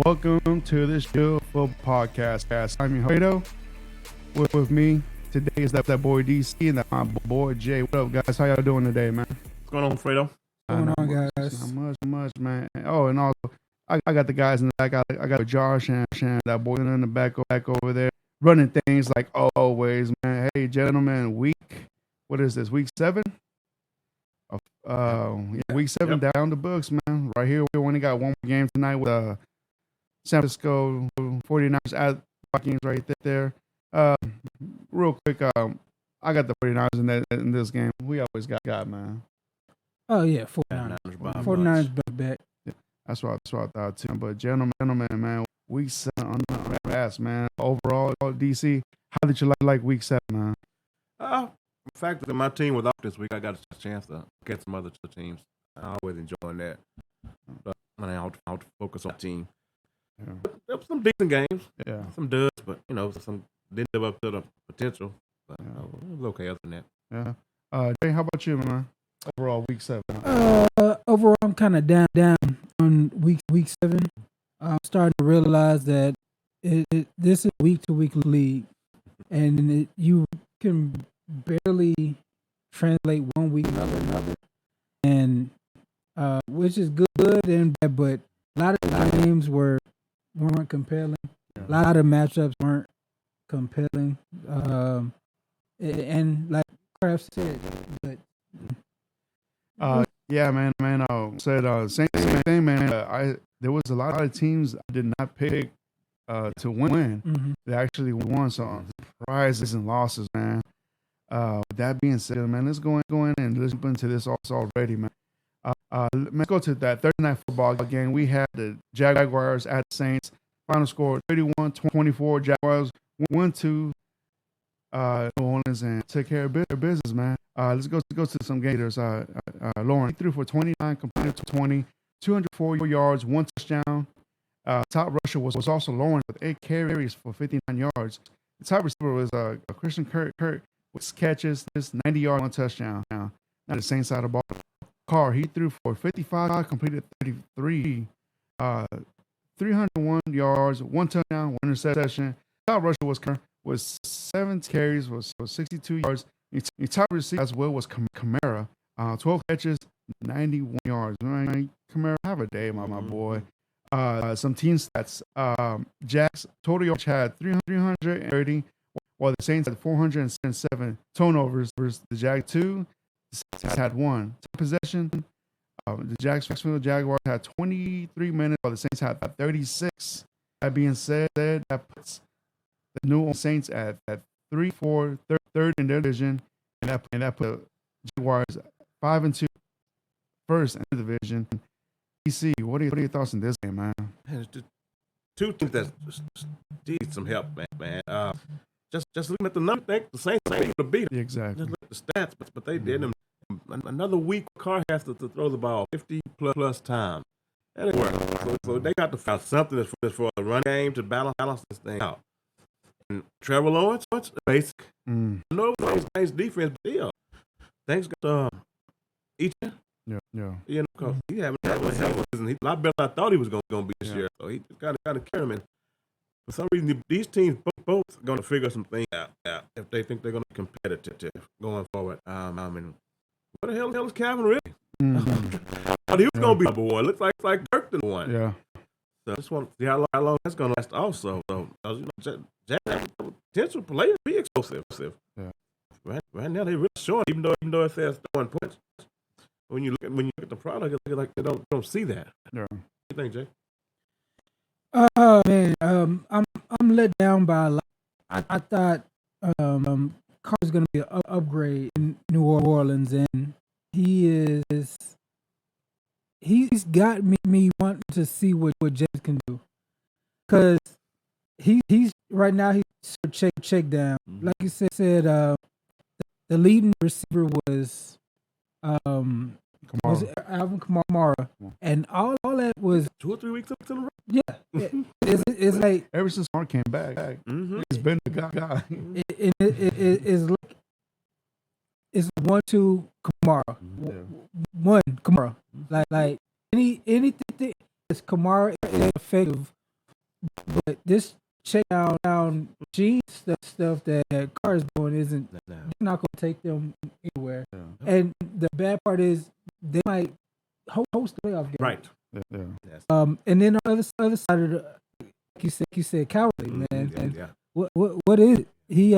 Welcome to this beautiful podcast. I'm your host, with me today is that boy DC and that my boy Jay. What up, guys? How y'all doing today, man? What's going on, Fredo? What's going on, guys? Not much, man. Oh, and also, I got the guys in the back. I got Josh and that boy in the back over there, running things like always, man. Hey, gentlemen, what is this? Week 7? Week 7 down the books, man. Right here, we only got one more game tonight with San Francisco 49ers at Vikings right there. Real quick, I got the 49ers in this game. We always got man. Oh yeah, 49ers back. Yeah, that's what I thought too. But gentlemen, man, week 7 on the ass, man. Overall, DC, how did you like week 7, man? The fact that my team was off this week, I got a chance to get some other teams. I always enjoying that. But I have to focus on the team. Yeah. There were some decent games, Yeah. some duds, but some didn't live up to the potential. But Yeah. it was okay other than that. Yeah. Jay, how about you, man? Overall, week 7. Overall, I'm kind of down on week 7. I'm starting to realize that this is week to week league, and you can barely translate one week to another, and which is good and bad. But a lot of the games weren't compelling. Yeah. A lot of matchups weren't compelling, and like Kraft said, but. Yeah, man. Said same thing, man. There was a lot of teams I did not pick to win. Mm-hmm. They actually won some prizes and losses, man. That being said, man, let's go in and let's jump into this also already, man. Let's go to that Thursday night football game. We had the Jaguars at the Saints. Final score 31-24. Jaguars went to New Orleans and took care of their business, man. Let's go to some gators. Lauren threw for 29, completed to 20, 204 yards, 1 touchdown. Top rusher was also Lawrence with 8 carries for 59 yards. The top receiver was Christian Kirk with catches, 90 yards, 1 touchdown. Now the Saints side of the ball. Carr, he threw for 55, completed 33, 301 yards, 1 touchdown, 1 interception. Top rusher was 7 carries, was 62 yards. Your top receiver as well was Kamara, 12 catches, 91 yards. Right? Kamara, have a day, my boy. Some team stats. Jags total yards had 330, while the Saints had 407 turnovers versus the Jags 2. The Saints had 1. Possession. The Jacksonville Jaguars had 23 minutes, while the Saints had 36. That being said, that puts the New Orleans Saints at 3-4, third in their division, and that put Jaguars 5-2, first in the division. DC, what are your thoughts on this game, man? Man, it's just two teams that need some help, man. Just looking at the numbers, I think the Saints are able to beat them. Exactly. Just look at the stats, but they did them. Another week, Carr has to throw the ball 50 plus times. That didn't work. So they got to find something that's for a run game to balance this thing out. And Trevor Lawrence, basic. No, Saints defense deal. Thanks to each. Yeah. Because he having a lot better than I thought he was going to be this year. So he got to carry him in. For some reason, these teams both are going to figure some things out if they think they're going to be competitive going forward. What the hell is Calvin really? But he was going to be number one. Looks like Kirk the one. Yeah. So I just want to see how long that's going to last also. So, Jack potential player be explosive. Yeah. Right now, they really showing, even though it says throwing points. When you look at the product, it's like they don't see that. Yeah. What do you think, Jay? Man, I'm let down by a lot. I thought Carr was going to be an upgrade in New Orleans, and he's got me wanting to see what James can do, because he's right now he's check down. Like you said, the leading receiver was Alvin Kamara, and all that was 2 or 3 weeks up to the road. Yeah, it's like ever since Mark came back, he's been the guy. It's like it's 1-2 Kamara, Yeah. 1 Kamara. Like anything is Kamara is effective But this check down gene stuff that Carr is doing isn't not going to take them anywhere. Yeah. And the bad part is they might host the playoff game. Right. Yeah. And then on the other side of the, like you said, cowardly, man. Yeah, And yeah. what is it? He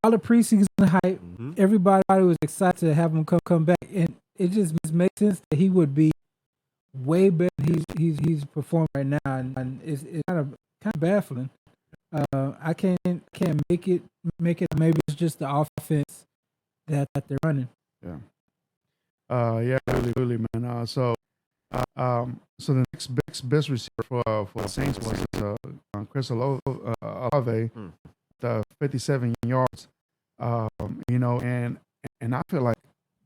all the preseason hype, everybody was excited to have him come back, and it just makes sense that he would be way better than he's performing right now, and it's kind of baffling. I can't make it. Maybe it's just the offense that they're running. Yeah. Yeah, really, man. So the next best receiver for the Saints was Chris Olave, 57 yards. You know, and I feel like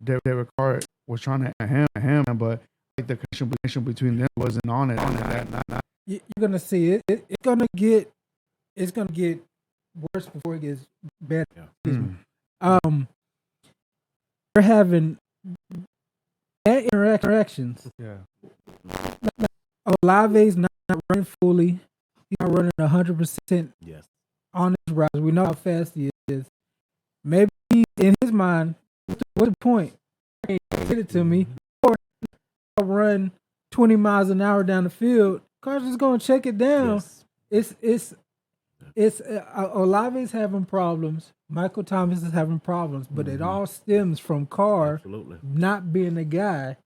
David Carr was trying to him, but like the connection between them wasn't on it. You're gonna see it. It's gonna get worse before it gets better. Yeah. We're having bad interactions. Yeah. Olave's not running fully. He's not running 100% on his routes. We know how fast he is. Maybe in his mind, what's the point? Get it to me. Or I'll run 20 miles an hour down the field. Car's just gonna check it down. It's Olave's having problems. Michael Thomas is having problems, but it all stems from Carr not being the guy.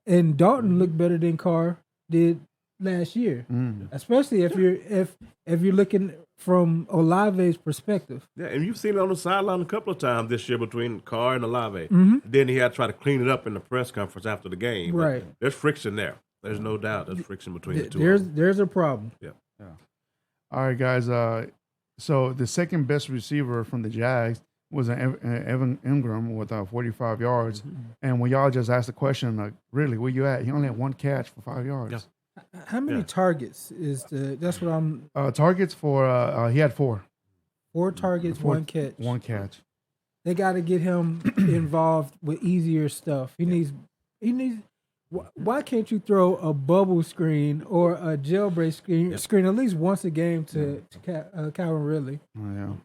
And Dalton looked better than Carr did last year, especially if you're looking from Olave's perspective. Yeah, and you've seen it on the sideline a couple of times this year between Carr and Olave. Then he had to try to clean it up in the press conference after the game. Right. But there's friction there. There's no doubt. There's friction between the two. There's a problem. Yeah. All right, guys. So the second best receiver from the Jags was Evan Ingram with 45 yards. And when y'all just asked the question, like, really, where you at? He only had one catch for 5 yards. Yeah. How many targets is that's what I'm targets for he had 4. 4 targets, 1 catch. 1 catch. They got to get him involved with easier stuff. He needs. Why can't you throw a bubble screen or a jailbreak screen at least once a game to Calvin Ridley? Oh,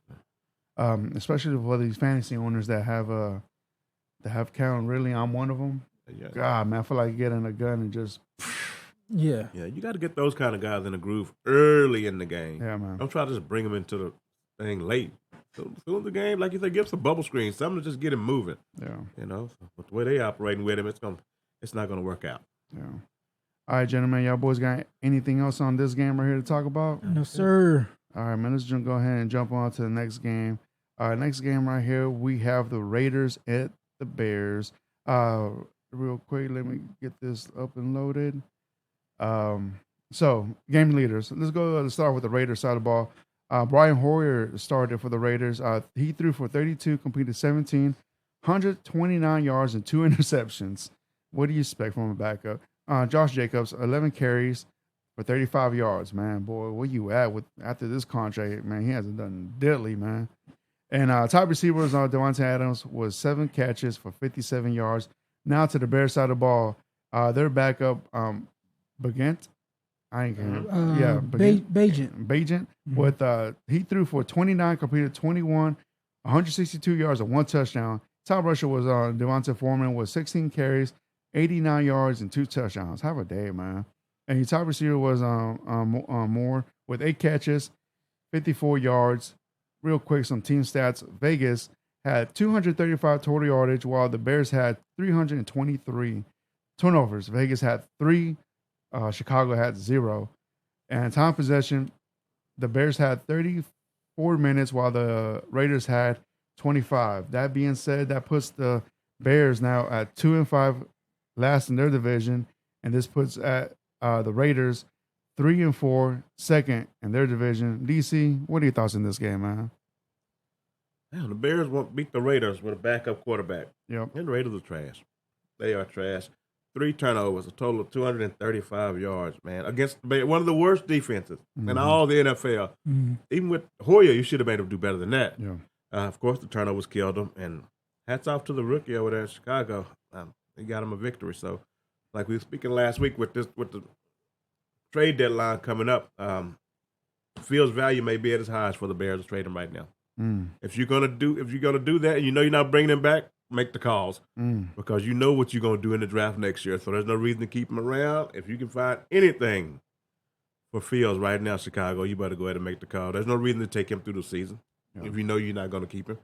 yeah. Especially for these fantasy owners that have Calvin Ridley. I'm one of them. Yeah. God, man, I feel like getting a gun and just. Yeah. Yeah, you got to get those kind of guys in the groove early in the game. Yeah, man. Don't try to just bring them into the thing late. So in the game, like you said, give some bubble screens, something to just get him moving. Yeah. You know, but the way they operating with him, it's not going to work out. Yeah. All right, gentlemen, y'all boys got anything else on this game right here to talk about? No, sir. All right, man, let's go ahead and jump on to the next game. All right, next game right here, we have the Raiders at the Bears. Real quick, let me get this up and loaded. So, game leaders. Let's start with the Raiders side of the ball. Brian Hoyer started for the Raiders. He threw for 32, completed 17, 129 yards and 2 interceptions. What do you expect from a backup? Josh Jacobs, 11 carries for 35 yards. Man, boy, where you at after this contract? Man, he hasn't done diddly, man. And top receivers on Devontae Adams was 7 catches for 57 yards. Now to the Bears side of the ball, their backup, Bagent. I ain't gonna. Bagent. With he threw for 29, completed 21, 162 yards and 1 touchdown. Top rusher was Devontae Foreman with 16 carries, 89 yards and 2 touchdowns. Have a day, man. And your top receiver was Moore with 8 catches, 54 yards. Real quick, some team stats. Vegas had 235 total yardage, while the Bears had 323 turnovers. Vegas had 3. Chicago had 0. And time possession, the Bears had 34 minutes, while the Raiders had 25. That being said, that puts the Bears now at 2-5, last in their division, and this puts at the Raiders 3-4, second in their division. DC, what are your thoughts in this game, man? Damn, the Bears won't beat the Raiders with a backup quarterback. Yep. And the Raiders are trash. They are trash. 3 turnovers, a total of 235 yards, man, against one of the worst defenses in all the NFL. Even with Hoyer, you should have made him do better than that. Yeah. Of course, the turnovers killed him, and hats off to the rookie over there in Chicago. He got him a victory. So, like we were speaking last week with the trade deadline coming up, Fields' value may be at its highest for the Bears to trade him right now. If you're gonna do that, and you know you're not bringing him back, make the calls because you know what you're gonna do in the draft next year. So there's no reason to keep him around. If you can find anything for Fields right now, Chicago, you better go ahead and make the call. There's no reason to take him through the season if you know you're not gonna keep him.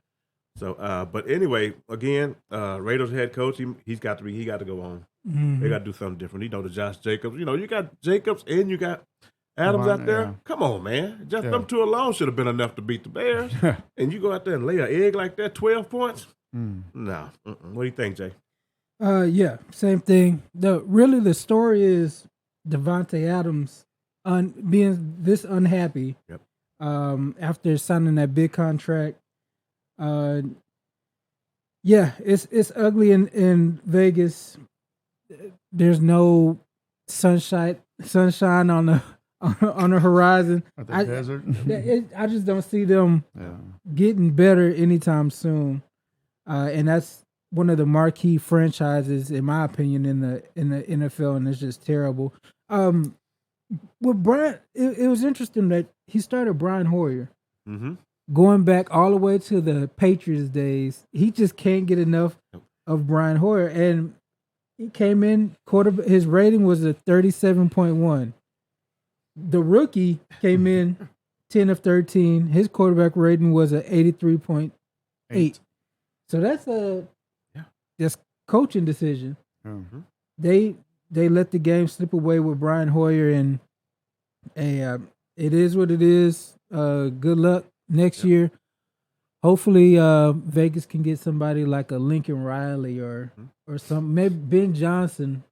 So, but anyway, again, Raiders head coach, he got to go on. They got to do something different. You know, the Josh Jacobs. You know, you got Jacobs and you got Adams out there. Come on, man. Just them two alone should have been enough to beat the Bears. And you go out there and lay an egg like that, 12 points? No. What do you think, Jay? Yeah, same thing. The story is Devontae Adams being this unhappy after signing that big contract. It's ugly in Vegas. There's no sunshine on the horizon. At the desert. I just don't see them getting better anytime soon. And that's one of the marquee franchises, in my opinion, in the NFL, and it's just terrible. With Brian, it was interesting that he started Brian Hoyer. Going back all the way to the Patriots days, he just can't get enough of Brian Hoyer. And he came in, his rating was a 37.1. The rookie came in 10 of 13. His quarterback rating was a 83.8. So that's just coaching decision. They let the game slip away with Brian Hoyer, and it is what it is. Good luck next year. Hopefully, Vegas can get somebody like a Lincoln Riley or some, maybe Ben Johnson.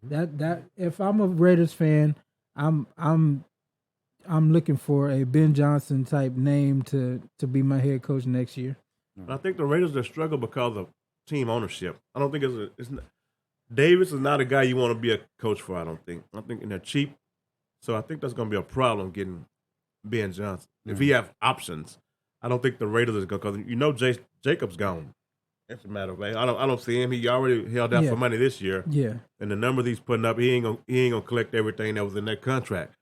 That if I'm a Raiders fan, I'm looking for a Ben Johnson type name to be my head coach next year. I think the Raiders are struggling because of team ownership. I don't think Davis is not a guy you want to be a coach for. I think they're cheap, so I think that's going to be a problem getting Ben Johnson. If he have options, I don't think the Raiders is going, because you know Jacobs gone. It's a matter of fact. I don't see him. He already held out for money this year. Yeah. And the number he's putting up, he ain't gonna collect everything that was in that contract.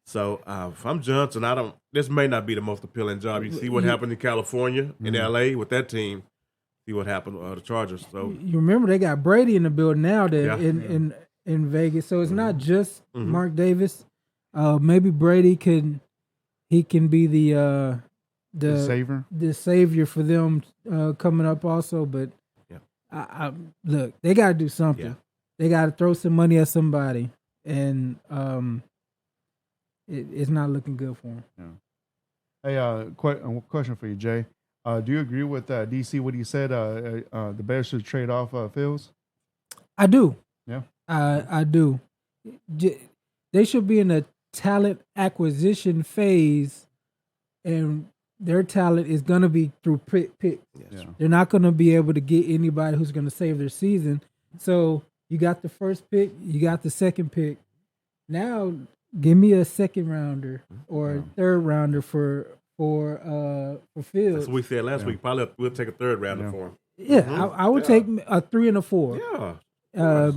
So if I'm Johnson, this may not be the most appealing job. You see what happened in California, in LA with that team. See what happened with the Chargers. So you remember they got Brady in the building now in Vegas. So it's not just Mark Davis. Maybe Brady can be the savior for them coming up also. But look, they got to do something. Yeah. They got to throw some money at somebody, and it's not looking good for them. Yeah. Hey, question for you, Jay. Do you agree with DC what he said? The Bears should trade off Fields. I do. Yeah, I do. They should be in a talent acquisition phase, and their talent is going to be through picks. Yes. They're not going to be able to get anybody who's going to save their season. So you got the first pick, you got the second pick. Now give me a second rounder or a third rounder for Fields. That's what we said last week. Probably we'll take a third rounder for him. Yeah, I would take a 3 and a 4. Yeah.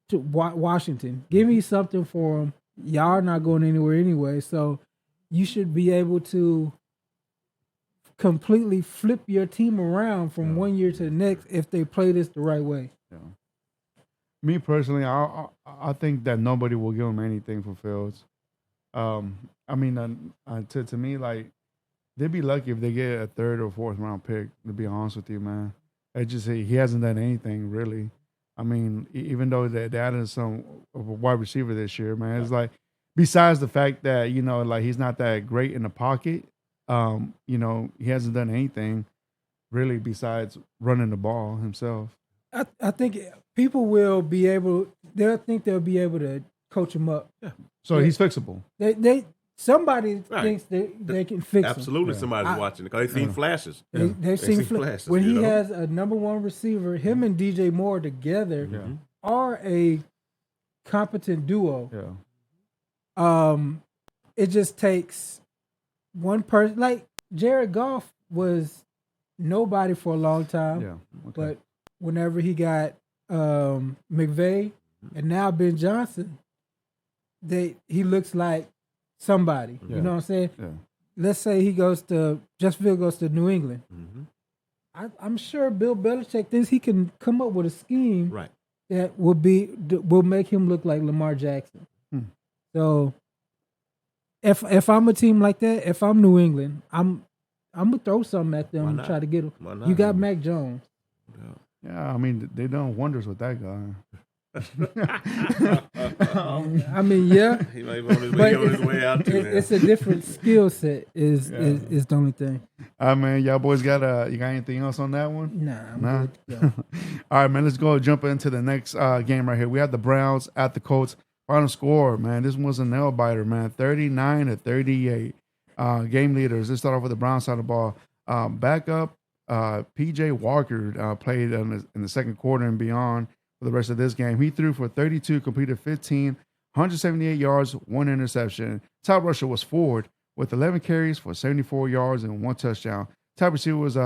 To Washington. Give me something for him. Y'all are not going anywhere anyway, so you should be able to completely flip your team around from one year to the next if they play this the right way. Yeah. Me personally, I think that nobody will give him anything for Fields. I mean, to me, like, they'd be lucky if they get a third or fourth round pick, to be honest with you, man. He hasn't done anything, really. I mean, even though they added some wide receiver this year, man, it's like, besides the fact that, like, he's not that great in the pocket, he hasn't done anything really besides running the ball himself. I think people will be able, they'll be able to coach him up. Yeah. So he's fixable. Somebody thinks they can fix him. Absolutely, somebody's watching it because they've seen flashes. They've seen flashes. When he has a number one receiver, him and DJ Moore together are a competent duo. Yeah. It just takes one person. Like Jared Goff was nobody for a long time. Yeah. Okay. But whenever he got McVay and now Ben Johnson, he looks like somebody. Yeah. You know what I'm saying? Yeah. Let's say he Justin goes to New England. Mm-hmm. I'm sure Bill Belichick thinks he can come up with a scheme Right. that will make him look like Lamar Jackson. So if I'm a team like that, if I'm New England, I'm gonna throw something at them and try to get him. Why not? You got Mac Jones. Yeah, I mean, they done wonders with that guy. I mean, yeah, He might be on his way out too. it's a different skill set. Is the only thing. Man, y'all boys got anything else on that one? Nah, I'm Nah. good to go. All right, man. Let's go jump into the next game right here. We have the Browns at the Colts. Final score, man. This one was a nail biter, man. 39-38. Game leaders. Let's start off with the Browns side of the ball. Backup PJ Walker played in the second quarter and beyond for the rest of this game. He threw for 32, completed 15, 178 yards, 1 interception. Top rusher was Ford with 11 carries for 74 yards and 1 touchdown. Top receiver was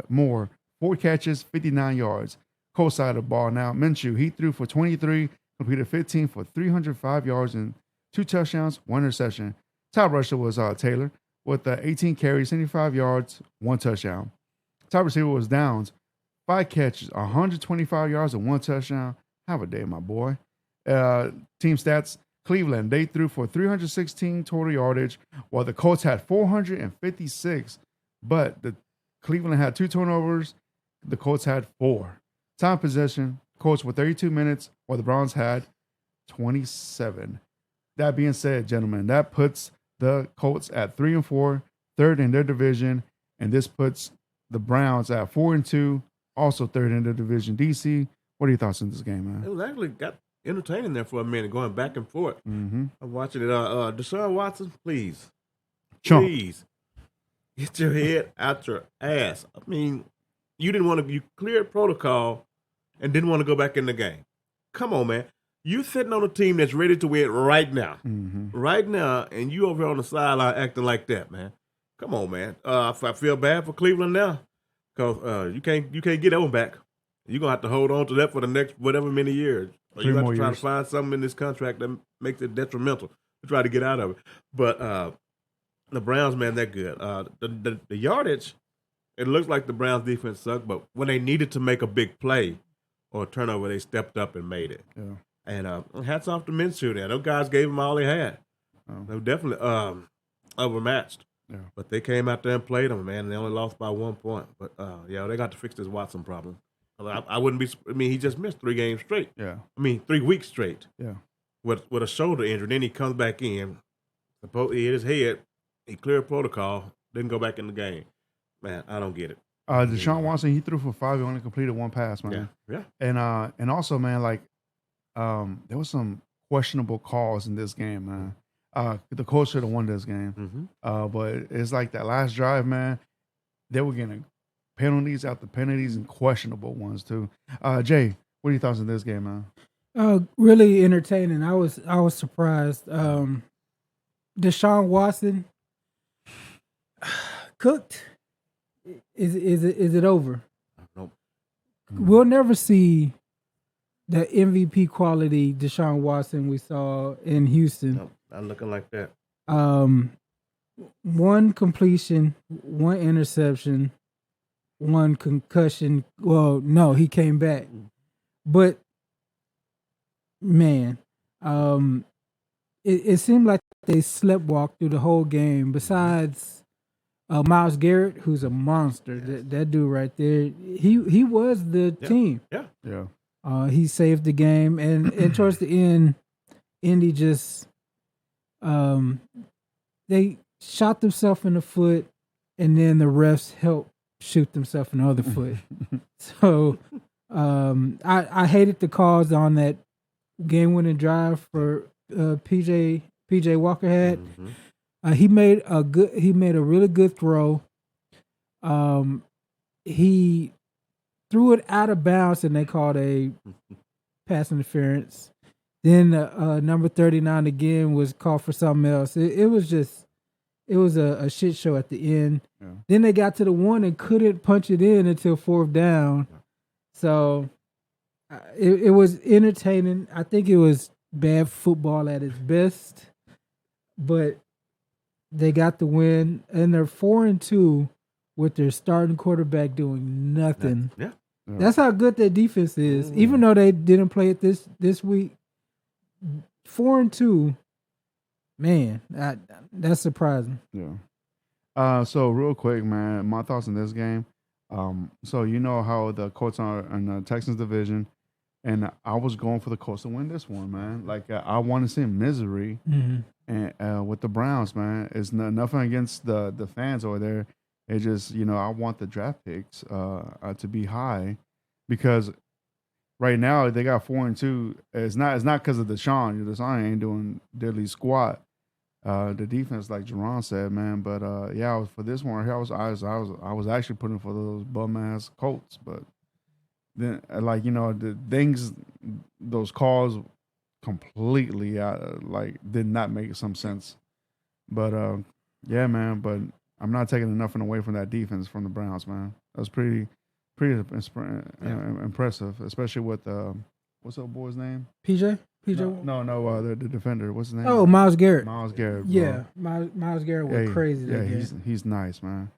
Moore, 4 catches, 59 yards. Colts side of the ball now. Minshew, he threw for 23, completed 15 for 305 yards and 2 touchdowns, 1 interception. Top rusher was Taylor with 18 carries, 75 yards, 1 touchdown. Top receiver was Downs, 5 catches, 125 yards and 1 touchdown. Have a day, my boy. Team stats, Cleveland, they threw for 316 total yardage, while the Colts had 456. But the Cleveland had 2 turnovers. The Colts had 4. Time possession, Colts were 32 minutes, while the Browns had 27. That being said, gentlemen, that puts the Colts at 3-4, third in their division, and this puts the Browns at 4-2, also third in their division. DC, what are your thoughts on this game, man? It was actually got entertaining there for a minute, going back and forth. Mm-hmm. I'm watching it. Deshaun Watson, please, Chump. please, get your head out your ass. I mean, you cleared protocol and didn't want to go back in the game. Come on, man. You sitting on a team that's ready to win right now. Mm-hmm. Right now, and you over here on the sideline acting like that, man. Come on, man. I feel bad for Cleveland now because you can't get that one back. You're going to have to hold on to that for the next whatever many years. Or you have to try to find something in this contract that makes it detrimental to try to get out of it. But the Browns, man, they're good. The yardage, it looks like the Browns defense sucked, but when they needed to make a big play or a turnover, they stepped up and made it. Yeah. And hats off to Minshew there. Those guys gave them all they had. They were definitely overmatched. Yeah. But they came out there and played them, man, and they only lost by 1 point. But, they got to fix this Watson problem. I wouldn't be – I mean, he just missed 3 games straight. Yeah. I mean, 3 weeks straight. Yeah. With a shoulder injury. Then he comes back in. He hit his head. He cleared protocol. Didn't go back in the game. Man, I don't get it. Deshaun Watson, he threw for 5. He only completed 1 pass, man. Yeah. And also, man, like there was some questionable calls in this game, man. The Colts should have won this game. Mm-hmm. But it's like that last drive, man. They were getting penalties after penalties and questionable ones too. Jay, what are your thoughts on this game, man? Really entertaining. I was surprised. Deshaun Watson cooked. Is it over? Nope. We'll never see the MVP quality Deshaun Watson we saw in Houston. No, not looking like that. 1 completion, 1 interception, 1 concussion. Well, no, he came back. But man, it seemed like they sleptwalked through the whole game. Besides Myles Garrett, who's a monster, that dude right there. He was the team. Yeah. He saved the game, and towards the end, Indy just they shot themselves in the foot, and then the refs helped shoot themselves in the other foot. So I hated the calls on that game-winning drive for PJ Walker had. Mm-hmm. He made a really good throw. He threw it out of bounds, and they called a pass interference. Then number 39 again was called for something else. It was a shit show at the end. Yeah. Then they got to the 1 and couldn't punch it in until 4th down. So it was entertaining. I think it was bad football at its best, but they got the win, and they're 4-2 with their starting quarterback doing nothing. Yeah. That's how good their defense is. Even though they didn't play it this week, 4-2, man, that's surprising. Yeah. So real quick, man, my thoughts on this game. So you know how the Colts are in the Texans division, and I was going for the Colts to win this one, man. Like I want to see misery, and with the Browns, man. It's nothing against the fans over there. It's just I want the draft picks to be high, because right now they got 4-2. It's not because of Deshaun. Deshaun ain't doing diddly squat. The defense, like Jerron said, man. But yeah, for this one, I was actually putting for those bum ass Colts, but then the things, those calls completely did not make some sense. But yeah, man. But I'm not taking nothing away from that defense from the Browns, man. That was pretty impressive, especially with what's that boy's name? PJ. No, the defender. What's his name? Oh, Myles Garrett. Myles Garrett. Bro. Yeah, Myles Garrett went crazy. He's nice, man.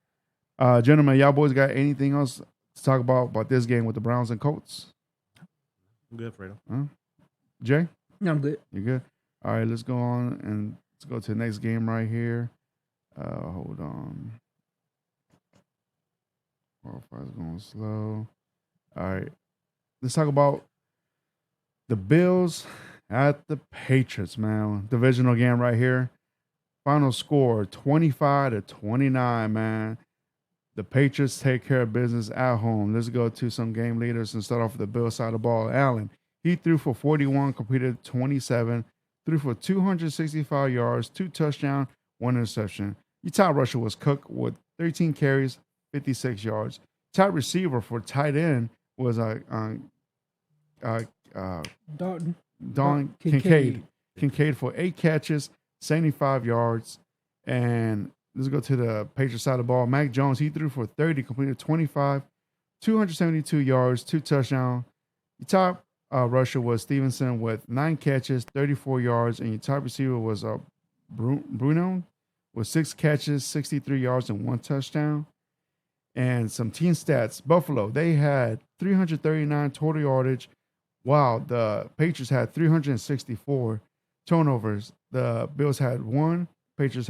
Gentlemen, y'all boys got anything else to talk about this game with the Browns and Colts? I'm good, Fredo. Huh? Jay? No, I'm good. You good? All right, let's go on and let's go to the next game right here. Hold on. Wi-Fi's going slow. All right. Let's talk about the Bills at the Patriots, man. Divisional game right here. Final score 25-29, man. The Patriots take care of business at home. Let's go to some game leaders and start off with the Bills side of the ball. Allen, he threw for 41, completed 27, threw for 265 yards, 2 touchdowns, 1 interception. Your top rusher was Cook with 13 carries, 56 yards. Top receiver for tight end was Don Kincaid. Kincaid for 8 catches, 75 yards. And let's go to the Patriots side of the ball. Mac Jones, he threw for 30, completed 25, 272 yards, 2 touchdowns. Your top rusher was Stevenson with 9 catches, 34 yards. And your top receiver was Bruno with 6 catches, 63 yards, and 1 touchdown. And some team stats. Buffalo, they had 339 total yardage, while the Patriots had 364 turnovers. The Bills had 1. Bills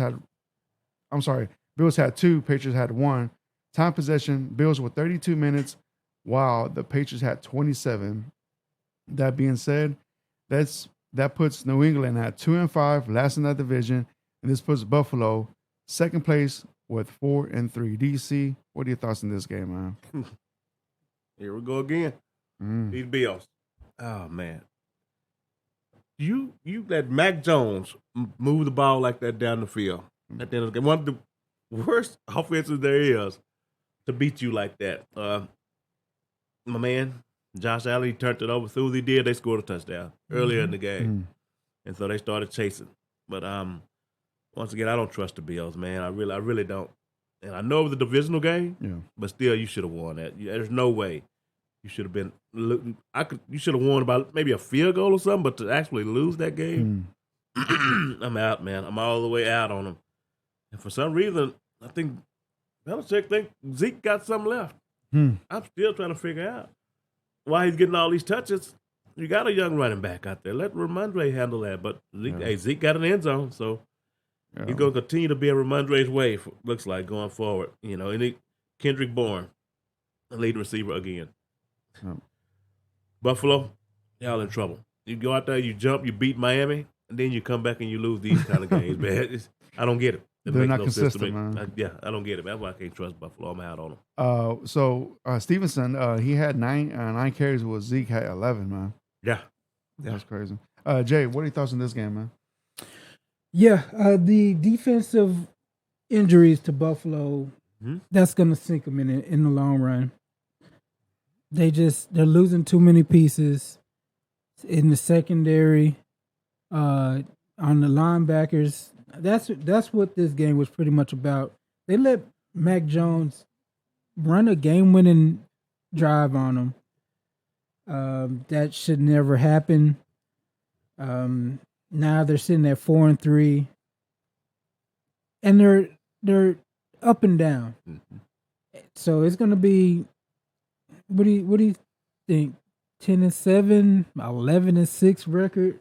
had 2. Patriots had 1. Time possession, Bills were 32 minutes, while the Patriots had 27. That being said, that puts New England at 2-5, last in that division, and this puts Buffalo second place with 4-3. DC, what are your thoughts on this game, man? Here we go again. These Bills. Oh man, you let Mac Jones move the ball like that down the field at the end of the game. One of the worst offenses there is to beat you like that. My man, Josh Allen, he turned it over. As soon as he did, they scored a touchdown earlier in the game, and so they started chasing. But once again, I don't trust the Bills, man. I really don't. And I know it was a divisional game, but still, you should have won that. There's no way you should have been. You should have won about maybe a field goal or something, but to actually lose that game, I'm out, man. I'm all the way out on them. And for some reason, I think Belichick think Zeke got something left. I'm still trying to figure out why he's getting all these touches. You got a young running back out there. Let Ramondre handle that. But Zeke got an end zone, so he's going to continue to be in Ramondre's way, looks like, going forward. And Kendrick Bourne, the lead receiver again. Buffalo, y'all in trouble. You go out there, you jump, you beat Miami, and then you come back and you lose these kind of games, man. I don't get it. They're not consistent, man. I don't get it. That's why I can't trust Buffalo. I'm out on them. So Stevenson, he had 9 carries, with Zeke had 11, man. Yeah. That's crazy. Jay, what are your thoughts on this game, man? Yeah, the defensive injuries to Buffalo, that's going to sink them in the long run. They're losing too many pieces in the secondary, on the linebackers. That's what this game was pretty much about. They let Mac Jones run a game-winning drive on them. That should never happen. Now they're sitting at 4-3, and they're up and down. Mhm. So it's going to be. What do you think? 10-7, 11-6 record.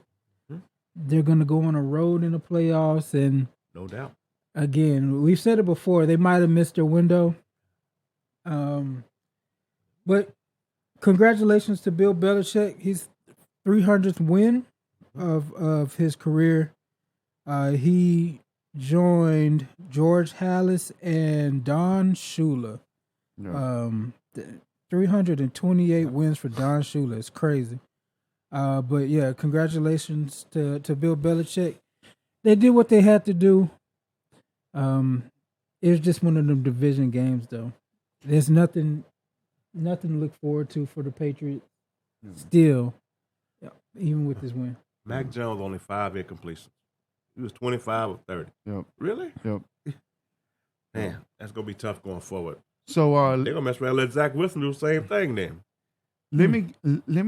Mhm. They're going to go on a road in the playoffs, and No doubt. again, we've said it before. They might have missed their window. But congratulations to Bill Belichick. His 300th win of his career. He joined George Halas and Don Shula. Yeah. 328 wins for Don Shula. It's crazy. But yeah, congratulations to Bill Belichick. They did what they had to do. It was just one of them division games, though. There's nothing to look forward to for the Patriots still, even with this win. Mac Jones only 5 incompletions. He was 25 of 30. Yep. Really? Yep. Man, that's gonna be tough going forward. So They're gonna mess around and let Zach Wilson do the same thing then. let me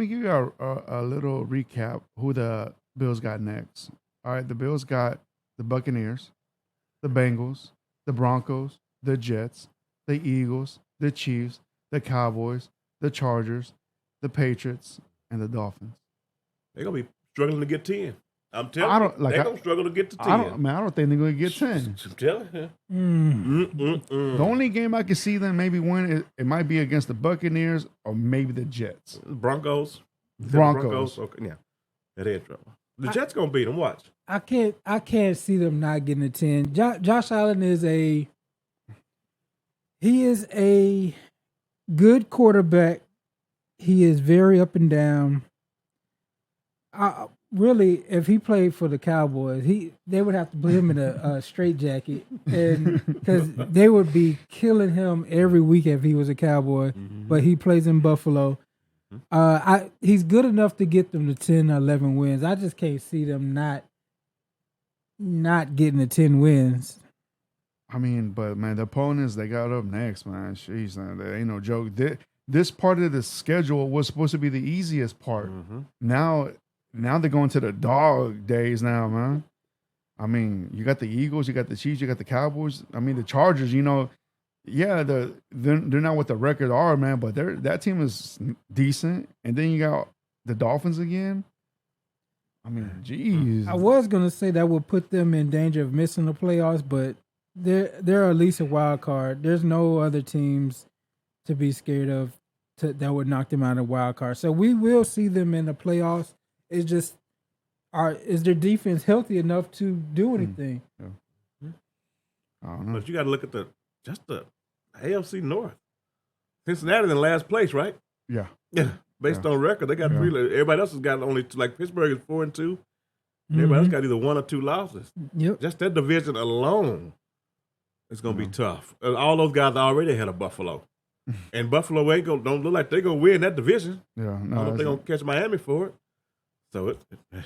give you a little recap who the Bills got next. All right, the Bills got the Buccaneers, the Bengals, the Broncos, the Jets, the Eagles, the Chiefs, the Cowboys, the Chargers, the Patriots, and the Dolphins. They're gonna be struggling to get 10. I'm telling I you, don't- like, they're I- gonna struggle to get to 10. I don't think they're going to get 10. I'm telling you. The only game I can see them maybe win, it might be against the Buccaneers or maybe the Jets. Broncos. You said the Broncos. Okay, yeah. They're in trouble. The Jets gonna beat them. Watch. I can't see them not getting a 10. Josh Allen is a good quarterback. He is very up and down. Really, if he played for the Cowboys, they would have to put him in a straitjacket, and because they would be killing him every week if he was a Cowboy. But he plays in Buffalo. He's good enough to get them to 10 or 11 wins. I just can't see them not getting the 10 wins. I mean, but man, the opponents they got up next, man. Jeez, man, that ain't no joke. This part of the schedule was supposed to be the easiest part. Now they're going to the dog days now, man. I mean, you got the Eagles, you got the Chiefs, you got the Cowboys. I mean, the Chargers. Yeah, they're not what the record are, man. But that team is decent. And then you got the Dolphins again. I mean, geez. I was gonna say that would put them in danger of missing the playoffs, but they're at least a wild card. There's no other teams to be scared of that would knock them out of wild card. So we will see them in the playoffs. It's just, is their defense healthy enough to do anything? I don't know. But you got to look at the AFC North. Cincinnati's in last place, right? Yeah. Yeah. Based on record, they got 3. Everybody else has got only 2. Like Pittsburgh is 4-2. Everybody else got either 1 or 2 losses. Yep. Just that division alone is going to be tough. All those guys are already ahead of Buffalo. And Buffalo don't look like they're going to win that division. Yeah. I don't No, know if they're going to catch Miami for it. So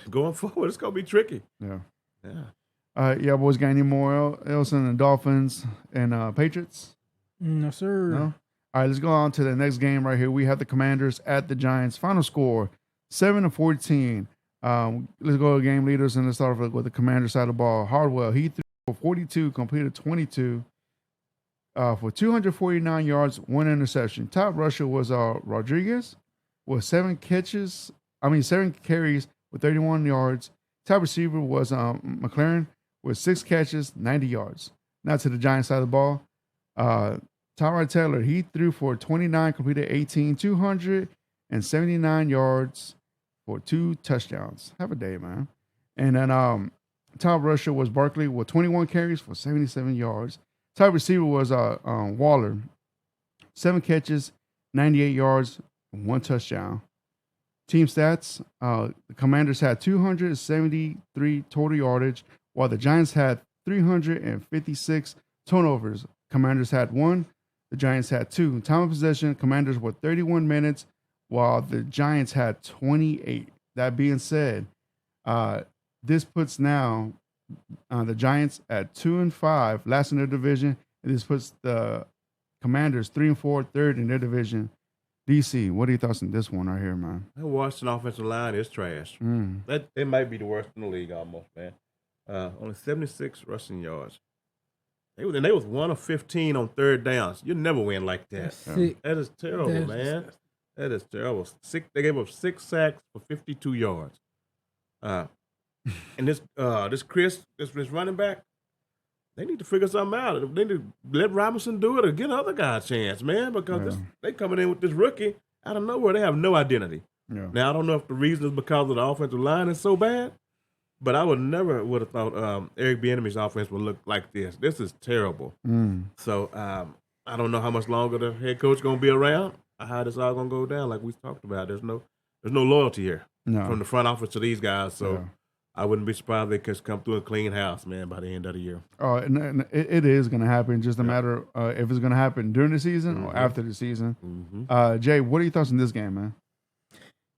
going forward, it's going to be tricky. yeah. Yeah. Yeah, boys, got any more else in the Dolphins and Patriots? No, sir. No? All right, let's go on to the next game right here. We have the Commanders at the Giants. Final score, 7-14. Let's go to game leaders, and let's start off with the Commanders side of the ball. Hardwell, he threw for 42, completed 22 for 249 yards, 1 interception. Top rusher was Rodriguez with 7 carries with 31 yards. Top receiver was McLaren with 6 catches, 90 yards. Now to the Giants side of the ball. Tyrod Taylor, he threw for 29, completed 18, 279 yards for 2 touchdowns. Have a day, man. And then top rusher was Barkley with 21 carries for 77 yards. Top receiver was Waller, 7 catches, 98 yards, 1 touchdown. Team stats, the Commanders had 273 total yardage, while the Giants had 356 turnovers. Commanders had 1, the Giants had 2. Time of possession, Commanders were 31 minutes, while the Giants had 28. That being said, this puts now the Giants at 2-5, last in their division, and this puts the Commanders 3-4, third in their division. DC, what are your thoughts on this one right here, man? That Washington offensive line is trash. That it might be the worst in the league almost, man. Only 76 rushing yards. They was 1 of 15 on third downs. You never win like that. That is terrible, man. That is terrible. They gave up 6 sacks for 52 yards. And this running back, they need to figure something out. They need to let Robinson do it or get other guy a chance, man, because they coming in with this rookie out of nowhere. They have no identity. Yeah. Now, I don't know if the reason is because of the offensive line is so bad, but I would have thought Eric Bieniemy's offense would look like this. This is terrible. So I don't know how much longer the head coach going to be around or how this all going to go down like we talked about. There's no loyalty here from the front office to these guys, so I wouldn't be surprised if they could come through a clean house, man, by the end of the year. Oh, and it is going to happen. Just a matter if it's going to happen during the season or after the season. Jay, what are your thoughts on this game, man?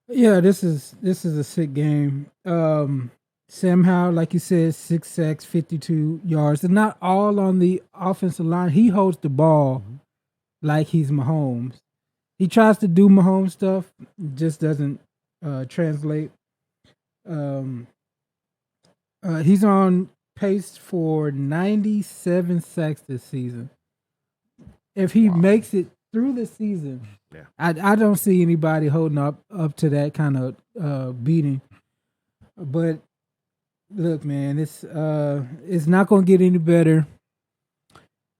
Yeah, this is a sick game. Sam Howell, like you said, 6 sacks, 52 yards. It's not all on the offensive line. He holds the ball like he's Mahomes. He tries to do Mahomes stuff, just doesn't translate. He's on pace for 97 sacks this season. If he makes it through the season, I don't see anybody holding up to that kind of beating. But look, man, it's not going to get any better.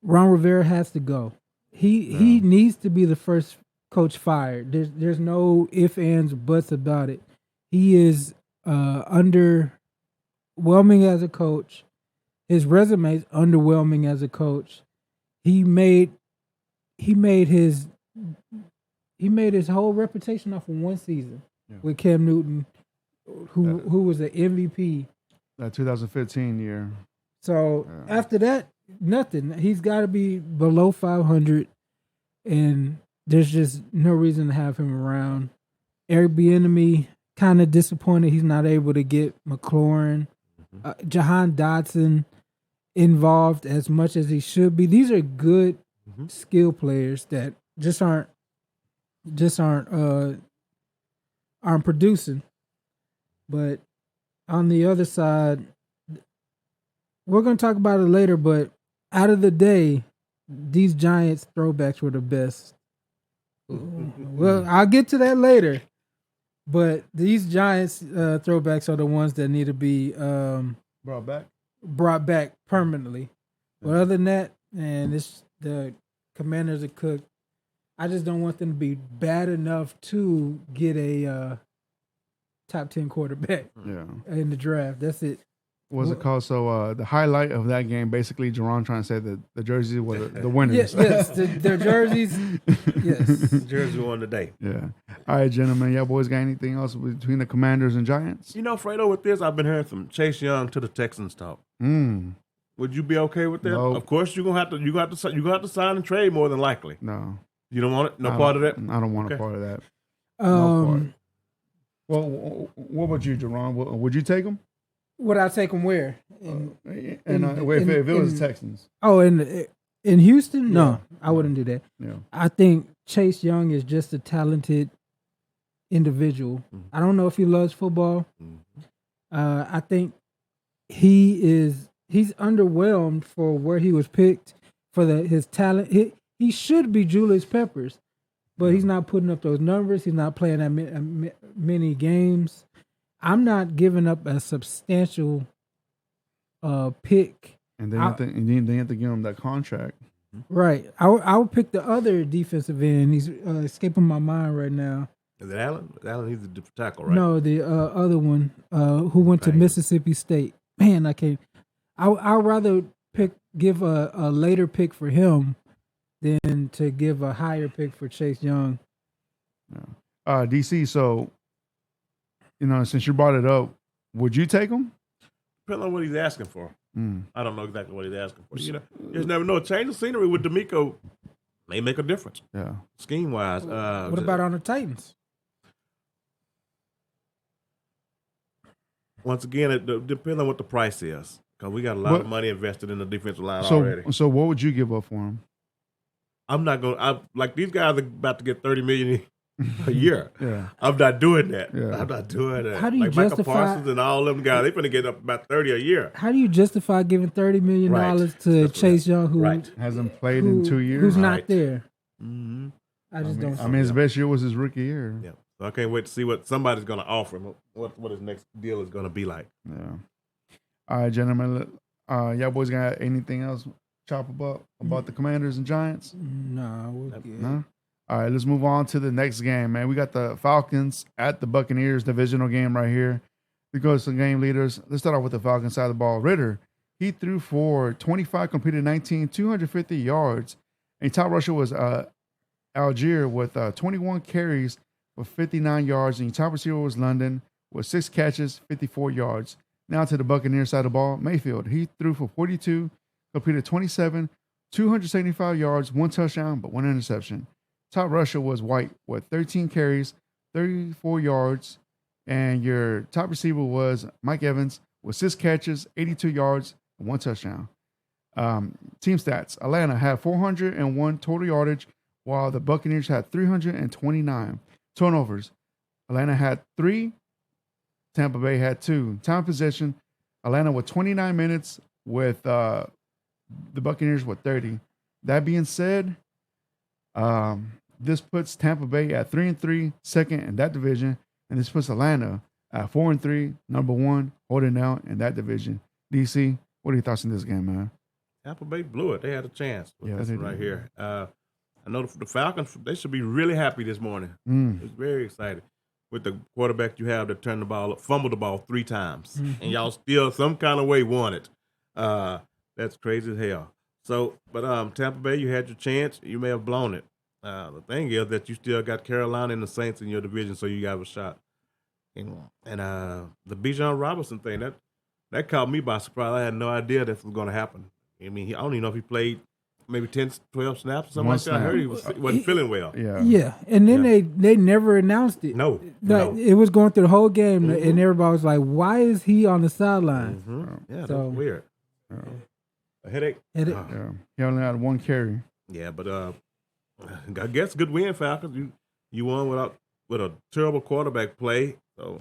Ron Rivera has to go. He needs to be the first coach fired. There's no ifs, ands, or buts about it. He is underwhelming as a coach. His resume is underwhelming as a coach. He made his whole reputation off of one season with Cam Newton, who was an MVP. That 2015 year. So after that, nothing. He's got to be below 500, and there's just no reason to have him around. Eric Bieniemy, kind of disappointed he's not able to get McLaurin, Jahan Dotson involved as much as he should be. These are good skill players that just aren't producing. But on the other side, we're going to talk about it later, but out of the day, these Giants throwbacks were the best. Well, I'll get to that later. But these Giants throwbacks are the ones that need to be brought back permanently. But other than that, and the Commanders are cooked. I just don't want them to be bad enough to get a top 10 quarterback in the draft. That's it. What's it called? So the highlight of that game, basically, Jerron trying to say that the jerseys were the winners. Yes, their jerseys. Yes, jersey won today. Yeah. All right, gentlemen. Y'all boys got anything else between the Commanders and Giants? You know, Fredo, with this, I've been hearing some Chase Young to the Texans talk. Would you be okay with that? No. Of course, you're gonna have to sign and trade more than likely. No. You don't want it? No part of that? I don't want a part of that. No part. Well, what about you, Jerron? Would you take them? Would I take them where? If it was the Texans. Oh, in Houston? No, I wouldn't do that. Yeah. I think Chase Young is just a talented individual. I don't know if he loves football. I think he's underwhelmed for where he was picked for his talent. He should be Julius Peppers, but he's not putting up those numbers. He's not playing that many games. I'm not giving up a substantial pick. And then they have to give him that contract. Right. I would pick the other defensive end. He's escaping my mind right now. Is it Allen? Allen, he's the tackle, right? No, the other one who went to Mississippi State. Man, I can't. I'd rather give a later pick for him than to give a higher pick for Chase Young. Yeah. DC, so, since you brought it up, would you take him? Depending on what he's asking for. I don't know exactly what he's asking for. You just never know. A change of scenery with D'Amico may make a difference. Yeah. Scheme-wise. What about on the Titans? Once again, it depends on what the price is. Because we got a lot of money invested in the defensive line already. So what would you give up for him? I'm not going to – like these guys are about to get $30 million a year. Yeah. I'm not doing that. Yeah. I'm not doing that. How do you like Michael justify- Parsons and all them guys, they're going to get up about 30 a year. How do you justify giving $30 million Right. to That's what Chase Young, who Right. Hasn't played in 2 years. who's not Right. there? Mm-hmm. I just don't. I mean, his best year was his rookie year. Yeah. So I can't wait to see what somebody's going to offer him, what his next deal is going to be like. Yeah. All right, gentlemen. Y'all boys got anything else chop about the Commanders and Giants? No, we're good. No? All right, let's move on to the next game, man. We got the Falcons at the Buccaneers divisional game right here. We go to some game leaders. Let's start off with the Falcons side of the ball. Ritter, he threw for 25, completed 19, 250 yards. And top rusher was Algier with 21 carries for 59 yards. And top receiver was London with 6 catches, 54 yards. Now to the Buccaneers side of the ball. Mayfield, he threw for 42, completed 27, 275 yards, 1 touchdown, but 1 interception. Top rusher was White with 13 carries, 34 yards. And your top receiver was Mike Evans with 6 catches, 82 yards, and 1 touchdown. Team stats. Atlanta had 401 total yardage, while the Buccaneers had 329. Turnovers. Atlanta had 3. Tampa Bay had 2. Time of possession. Atlanta with 29 minutes, with the Buccaneers with 30. That being said, this puts Tampa Bay at 3-3, second in that division, and this puts Atlanta at 4-3, number 1, holding out in that division. DC, what are your thoughts on this game, man? Tampa Bay blew it. They had a chance with this they one right did. here. I know the Falcons, they should be really happy this morning. It's very excited with the quarterback you have that turned the ball up, fumbled the ball 3 times, and y'all still some kind of way won it. That's crazy as hell. So, but Tampa Bay, you had your chance. You may have blown it. The thing is that you still got Carolina and the Saints in your division, so you got a shot. And the Bijan Robinson thing, that caught me by surprise. I had no idea this was going to happen. I mean, I don't even know if he played maybe 10, 12 snaps or something One like that. I heard he wasn't feeling well. Yeah. And then they never announced it. No, Like, it was going through the whole game, and everybody was like, "Why is he on the sidelines?" Yeah, So- that's weird. A headache? Yeah. He only had 1 carry. Yeah, but I guess good win, Falcons. You won with a terrible quarterback play, so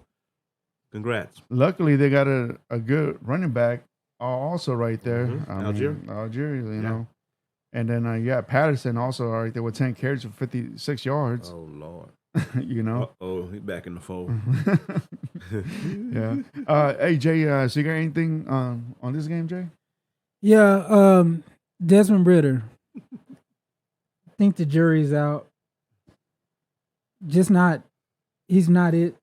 congrats. Luckily, they got a good running back also right there. Algier, you know. And then you got Patterson also right there with 10 carries for 56 yards. Oh, Lord. You know? Oh, he's back in the fold. Yeah. Hey, Jay, so you got anything on this game, Jay? Yeah, Desmond Ritter. I think the jury's out. He's not it.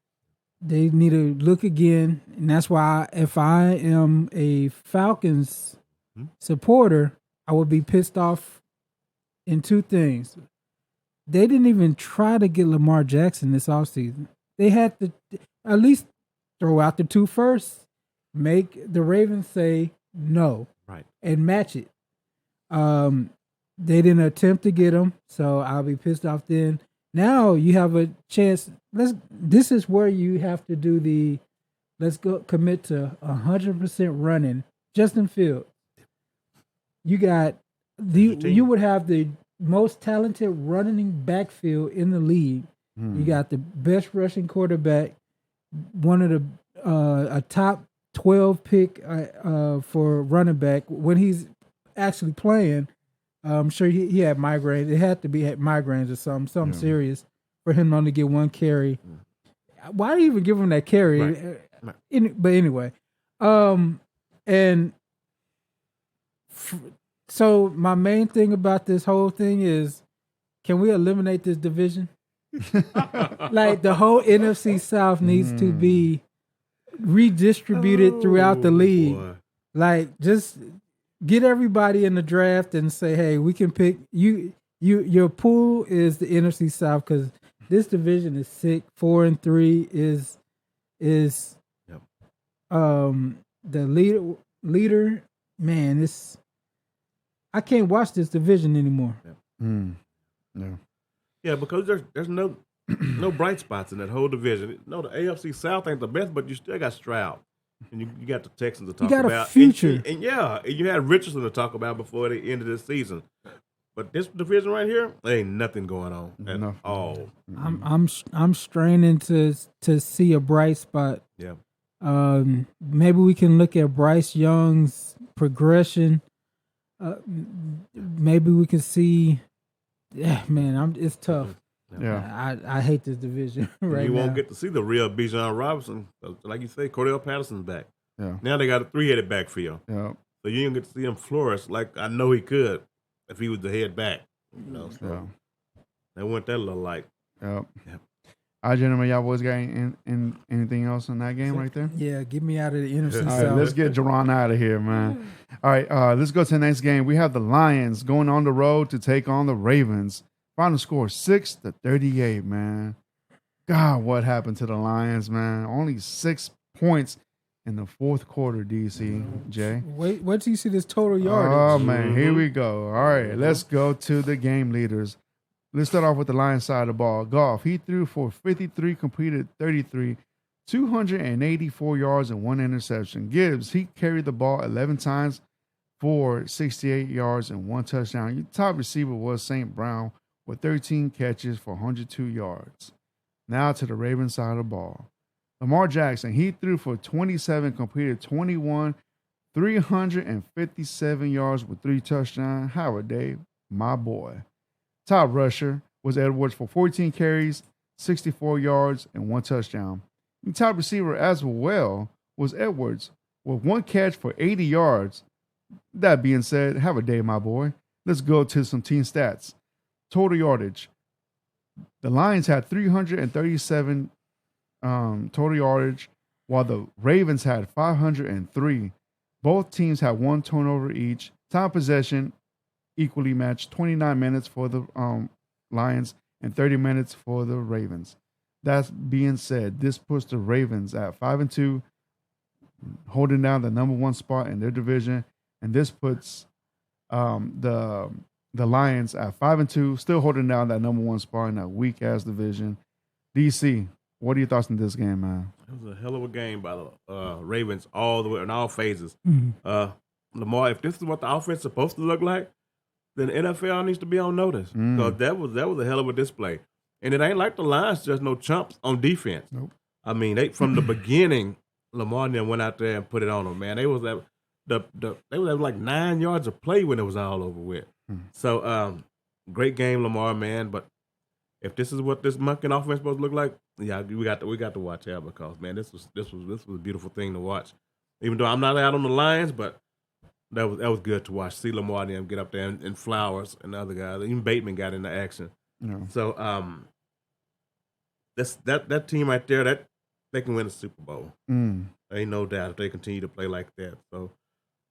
They need to look again, and that's why if I am a Falcons supporter, I would be pissed off in 2 things. They didn't even try to get Lamar Jackson this offseason. They had to at least throw out the 2 firsts, make the Ravens say no, Right, and match it. They didn't attempt to get him, so I'll be pissed off then. Now you have a chance. This is where you have to do let's go commit to 100% running. Justin Fields. You got you would have the most talented running backfield in the league. You got the best rushing quarterback, one of the a top 12 pick for running back when he's actually playing. I'm sure he had migraines. It had to be migraines or something serious for him only to get 1 carry. Why do you even give him that carry? Right. But anyway, so my main thing about this whole thing is, can we eliminate this division? Like the whole NFC South needs to be redistributed throughout the league. Boy. Like, just get everybody in the draft and say, hey, we can pick you. Your pool is the NFC South, because this division is sick. 4-3 is Yep. the leader. Man, I can't watch this division anymore. Yeah, because there's no bright spots in that whole division. No, the AFC South ain't the best, but you still got Stroud. And you got the Texans to talk got a about. future. And you had Richardson to talk about before the end of the season. But this division right here, there ain't nothing going on at Nothing. all. I'm straining to see a bright spot. Yeah. Maybe we can look at Bryce Young's progression. Maybe we can see. Yeah, man, it's tough. Yeah. I hate this division right You now. won't get to see the real Bijan Robinson. Like you say, Cordell Patterson's back. Yeah. Now they got a 3-headed backfield. Yeah. So you ain't get to see him flourish like I know he could if he was the head back. You know, so Yeah. they want that little like. Yep. Yep. All right, gentlemen, y'all boys got anything else in that game right there? Yeah, get me out of the NFC All South. right, let's get Jerron out of here, man. All right, let's go to the next game. We have the Lions going on the road to take on the Ravens. Final score 6-38, man. God, what happened to the Lions, man? Only 6 points in the fourth quarter, DC, Jay. Wait till you see this total yardage. Oh, man, here we go. All right, let's go to the game leaders. Let's start off with the Lions side of the ball. Goff, he threw for 53, completed 33, 284 yards and 1 interception. Gibbs, he carried the ball 11 times for 68 yards and 1 touchdown. Your top receiver was St. Brown with 13 catches for 102 yards. Now to the Ravens side of the ball. Lamar Jackson, he threw for 27, completed 21, 357 yards with 3 touchdowns. Howard Day, my boy. Top rusher was Edwards for 14 carries, 64 yards, and 1 touchdown. The top receiver as well was Edwards with 1 catch for 80 yards. That being said, have a day, my boy. Let's go to some team stats. Total yardage. The Lions had 337 total yardage, while the Ravens had 503. Both teams had 1 turnover each. Time possession equally matched, 29 minutes for the Lions and 30 minutes for the Ravens. That being said, this puts the Ravens at 5-2, holding down the number 1 spot in their division, and this puts the Lions at 5-2, still holding down that number 1 spot in that weak ass division. DC, what are your thoughts on this game, man? It was a hell of a game by the Ravens all the way in all phases. Mhm. Lamar, if this is what the offense is supposed to look like, then the NFL needs to be on notice. So that was a hell of a display. And it ain't like the Lions just no chumps on defense. Nope. I mean, they from the beginning, Lamar and them went out there and put it on them, man. They was at they was at like 9 yards of play when it was all over with. So great game, Lamar, man. But if this is what this monkey offense supposed to look like, yeah, we got to watch out because man, this was a beautiful thing to watch. Even though I'm not out on the Lions, but that was good to watch. See Lamar and them get up there and Flowers and the other guys. Even Bateman got into action. Yeah. So that team right there, that they can win the Super Bowl. Ain't no doubt if they continue to play like that. So,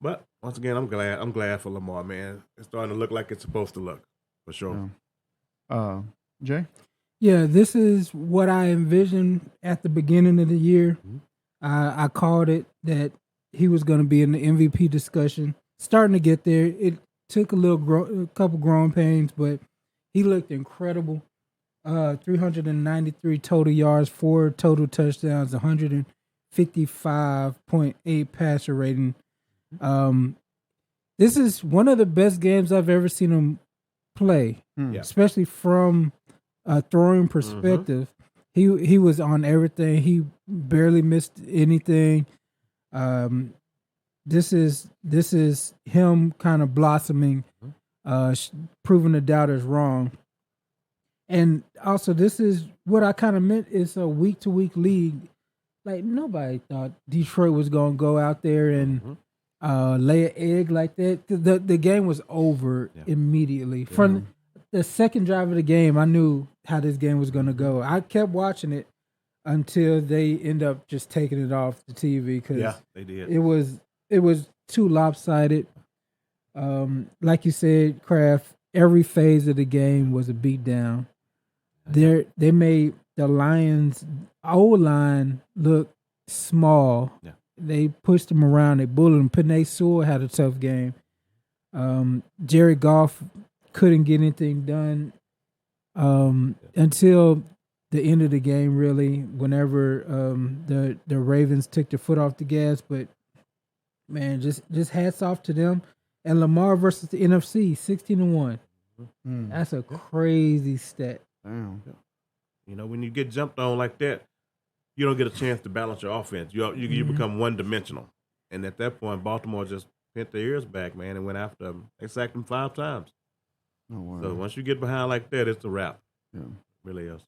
but once again, I'm glad for Lamar, man. It's starting to look like it's supposed to look, for sure. Yeah. Jay? Yeah, this is what I envisioned at the beginning of the year. I called it that he was going to be in the MVP discussion. Starting to get there. It took a couple growing pains, but he looked incredible. 393 total yards, 4 total touchdowns, 155.8 passer rating. This is one of the best games I've ever seen him play, especially from a throwing perspective. He was on everything. He barely missed anything. This is him kind of blossoming, proving the doubters wrong. And also, this is what I kind of meant. It's a week-to-week league. Like, nobody thought Detroit was going to go out there and lay an egg like that. The game was over immediately. From the second drive of the game, I knew how this game was going to go. I kept watching it until they end up just taking it off the TV because they did. It was too lopsided. Like you said, Kraft, every phase of the game was a beatdown. They made the Lions' O-line look small. Yeah. They pushed them around. They bullied them. Penei Sewell had a tough game. Jared Goff couldn't get anything done until the end of the game, really, whenever the Ravens took their foot off the gas. But, man, just hats off to them. And Lamar versus the NFC, 16-1. That's a crazy stat. Damn. You know, when you get jumped on like that, you don't get a chance to balance your offense. You become one dimensional, and at that point, Baltimore just bent their ears back, man, and went after them. They sacked them 5 times. No way. So once you get behind like that, it's a wrap. Yeah. It really is.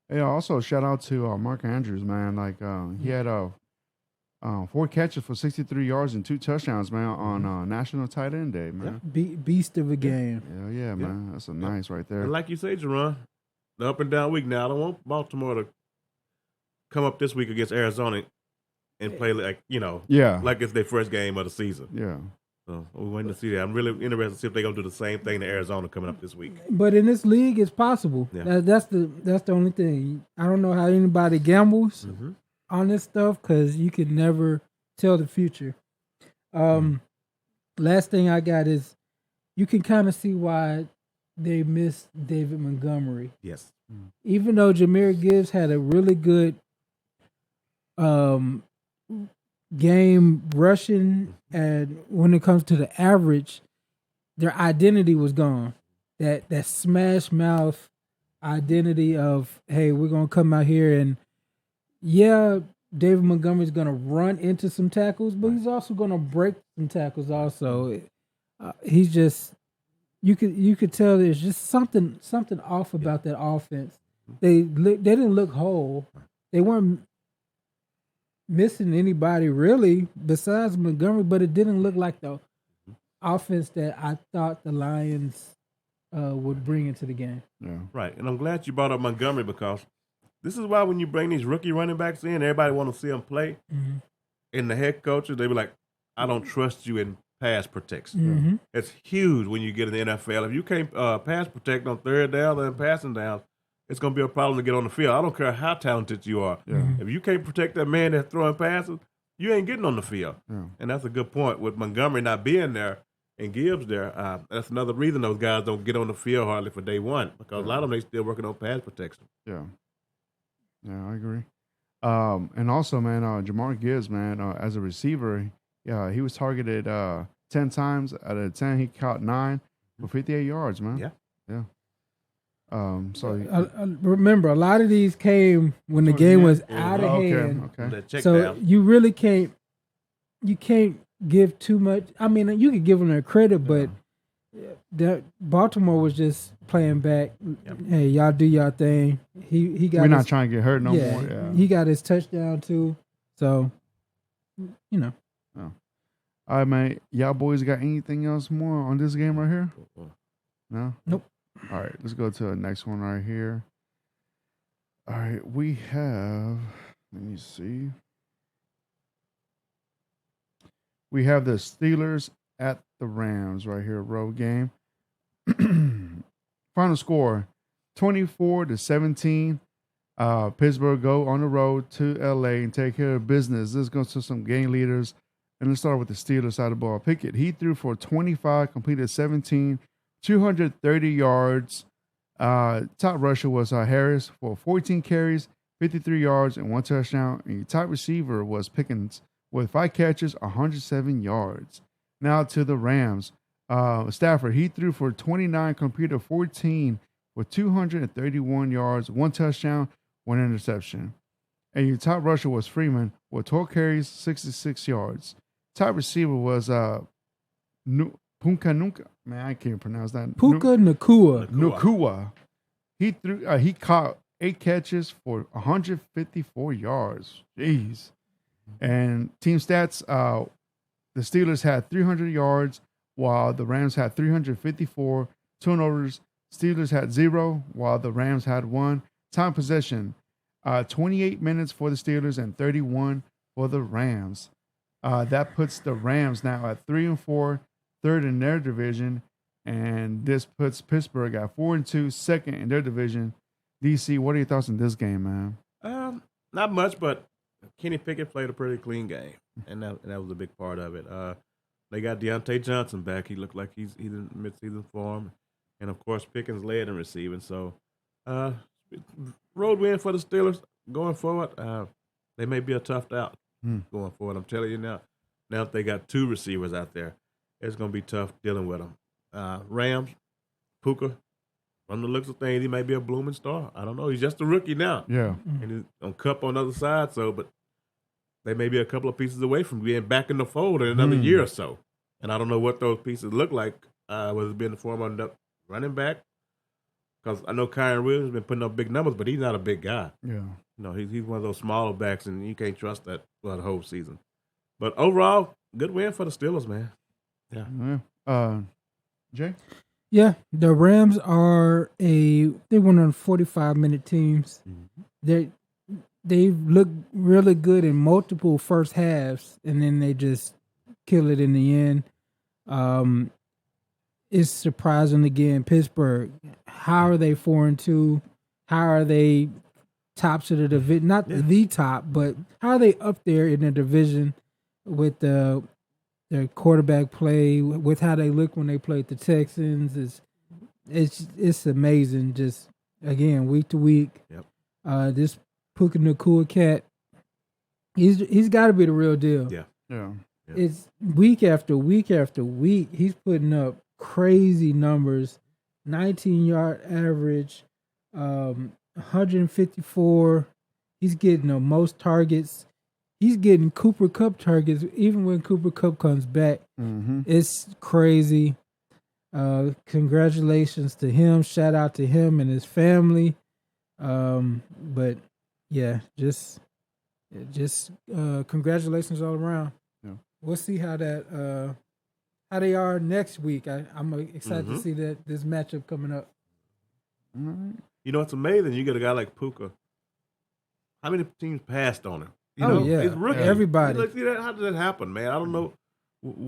Hey, also shout out to Mark Andrews, man. Like he had 4 catches for 63 yards and 2 touchdowns, man, on National Tight End Day, man. Beast of a game. Hell yeah, man. That's a nice right there. And like you say, Jerron, the up and down week now. I don't want Baltimore to come up this week against Arizona and play like like it's their first game of the season. Yeah. So we're waiting to see that. I'm really interested to see if they're gonna do the same thing to Arizona coming up this week. But in this league, it's possible. Yeah. That's the only thing. I don't know how anybody gambles on this stuff because you can never tell the future. Last thing I got is you can kind of see why they missed David Montgomery. Yes. Even though Jahmyr Gibbs had a really good game rushing, and when it comes to the average, their identity was gone. That smash mouth identity of, hey, we're gonna come out here and David Montgomery's gonna run into some tackles, but he's also gonna break some tackles. Also, he's just you could tell there's just something off about that offense. They didn't look whole. They weren't missing anybody really besides Montgomery, but it didn't look like the offense that I thought the Lions would bring into the game. Yeah. Right. And I'm glad you brought up Montgomery because this is why when you bring these rookie running backs in, everybody want to see them play. And the head coaches, they be like, I don't trust you in pass protection. It's huge when you get in the NFL. If you can't pass protect on third down and passing down, it's going to be a problem to get on the field. I don't care how talented you are. If you can't protect that man that's throwing passes, you ain't getting on the field. And that's a good point. With Montgomery not being there and Gibbs there, that's another reason those guys don't get on the field hardly for day one because a lot of them, they still working on pass protection. Yeah. Yeah, I agree. And also, man, Jamar Gibbs, man, as a receiver, he was targeted 10 times. Out of 10, he caught 9 for 58 yards, man. Yeah. So remember, a lot of these came when the game was out of hand. Okay. So you really can't give too much. I mean, you could give them their credit, but Baltimore was just playing back. Hey, y'all do y'all thing. He got. We're not trying to get hurt no more. Yeah. He got his touchdown too. So, Oh. All right, man. Y'all boys got anything else more on this game right here? No. Nope. All right, let's go to the next one right here. All right, we have, let me see. We have the Steelers at the Rams right here, road game. Final score, 24-17. Pittsburgh go on the road to LA and take care of business. Let's go to some game leaders. And let's start with the Steelers side of the ball. Pickett, he threw for 25, completed 17, 230 yards. Top rusher was Harris for 14 carries, 53 yards, and 1 touchdown. And your top receiver was Pickens with 5 catches, 107 yards. Now to the Rams. Stafford, he threw for 29, completed 14 with 231 yards, 1 touchdown, 1 interception. And your top rusher was Freeman with 12 carries, 66 yards. Top receiver was Puka Nunca. Man, I can't pronounce that. Puka Nacua. He caught 8 catches for 154 yards. Jeez. And team stats, the Steelers had 300 yards, while the Rams had 354 turnovers. Steelers had 0, while the Rams had 1. Time possession, 28 minutes for the Steelers and 31 for the Rams. That puts the Rams now at 3-4, third in their division, and this puts Pittsburgh at 4-2, second in their division. DC, what are your thoughts on this game, man? Not much, but Kenny Pickett played a pretty clean game, and that was a big part of it. They got Deontay Johnson back. He looked like he's in midseason form, and of course Pickens led in receiving. So, road win for the Steelers going forward. They may be a tough out going forward. I'm telling you now. Now if they got 2 receivers out there, it's going to be tough dealing with them. Rams, Puka, from the looks of things, he may be a blooming star. I don't know. He's just a rookie now. Yeah. And he's on Cup on the other side, but they may be a couple of pieces away from being back in the fold in another year or so. And I don't know what those pieces look like, whether it's been in the form of running back. Because I know Kyron Williams has been putting up big numbers, but he's not a big guy. Yeah. He's one of those smaller backs, and you can't trust that for the whole season. But overall, good win for the Steelers, man. Yeah. Jay? Yeah, the Rams are they went on 45-minute teams. They look really good in multiple first halves, and then they just kill it in the end. It's surprising again. Pittsburgh, how are they 4-2? How are they tops of the division? Not the top, but how are they up there in the division with their quarterback play, with how they look when they played the Texans? It's amazing. Just again, week to week. Yep. This Puka Nacua cat, he's got to be the real deal. Yeah. It's week after week after week. He's putting up crazy numbers, 19-yard average, 154. He's getting the most targets. He's getting Cooper Kupp targets even when Cooper Kupp comes back. It's crazy. Congratulations to him. Shout out to him and his family. But yeah, just congratulations all around. Yeah. We'll see how they are next week. I'm excited to see this matchup coming up. All right. It's amazing. You get a guy like Puka. How many teams passed on him? Yeah, he's rookie. Everybody. How did that happen, man? I don't know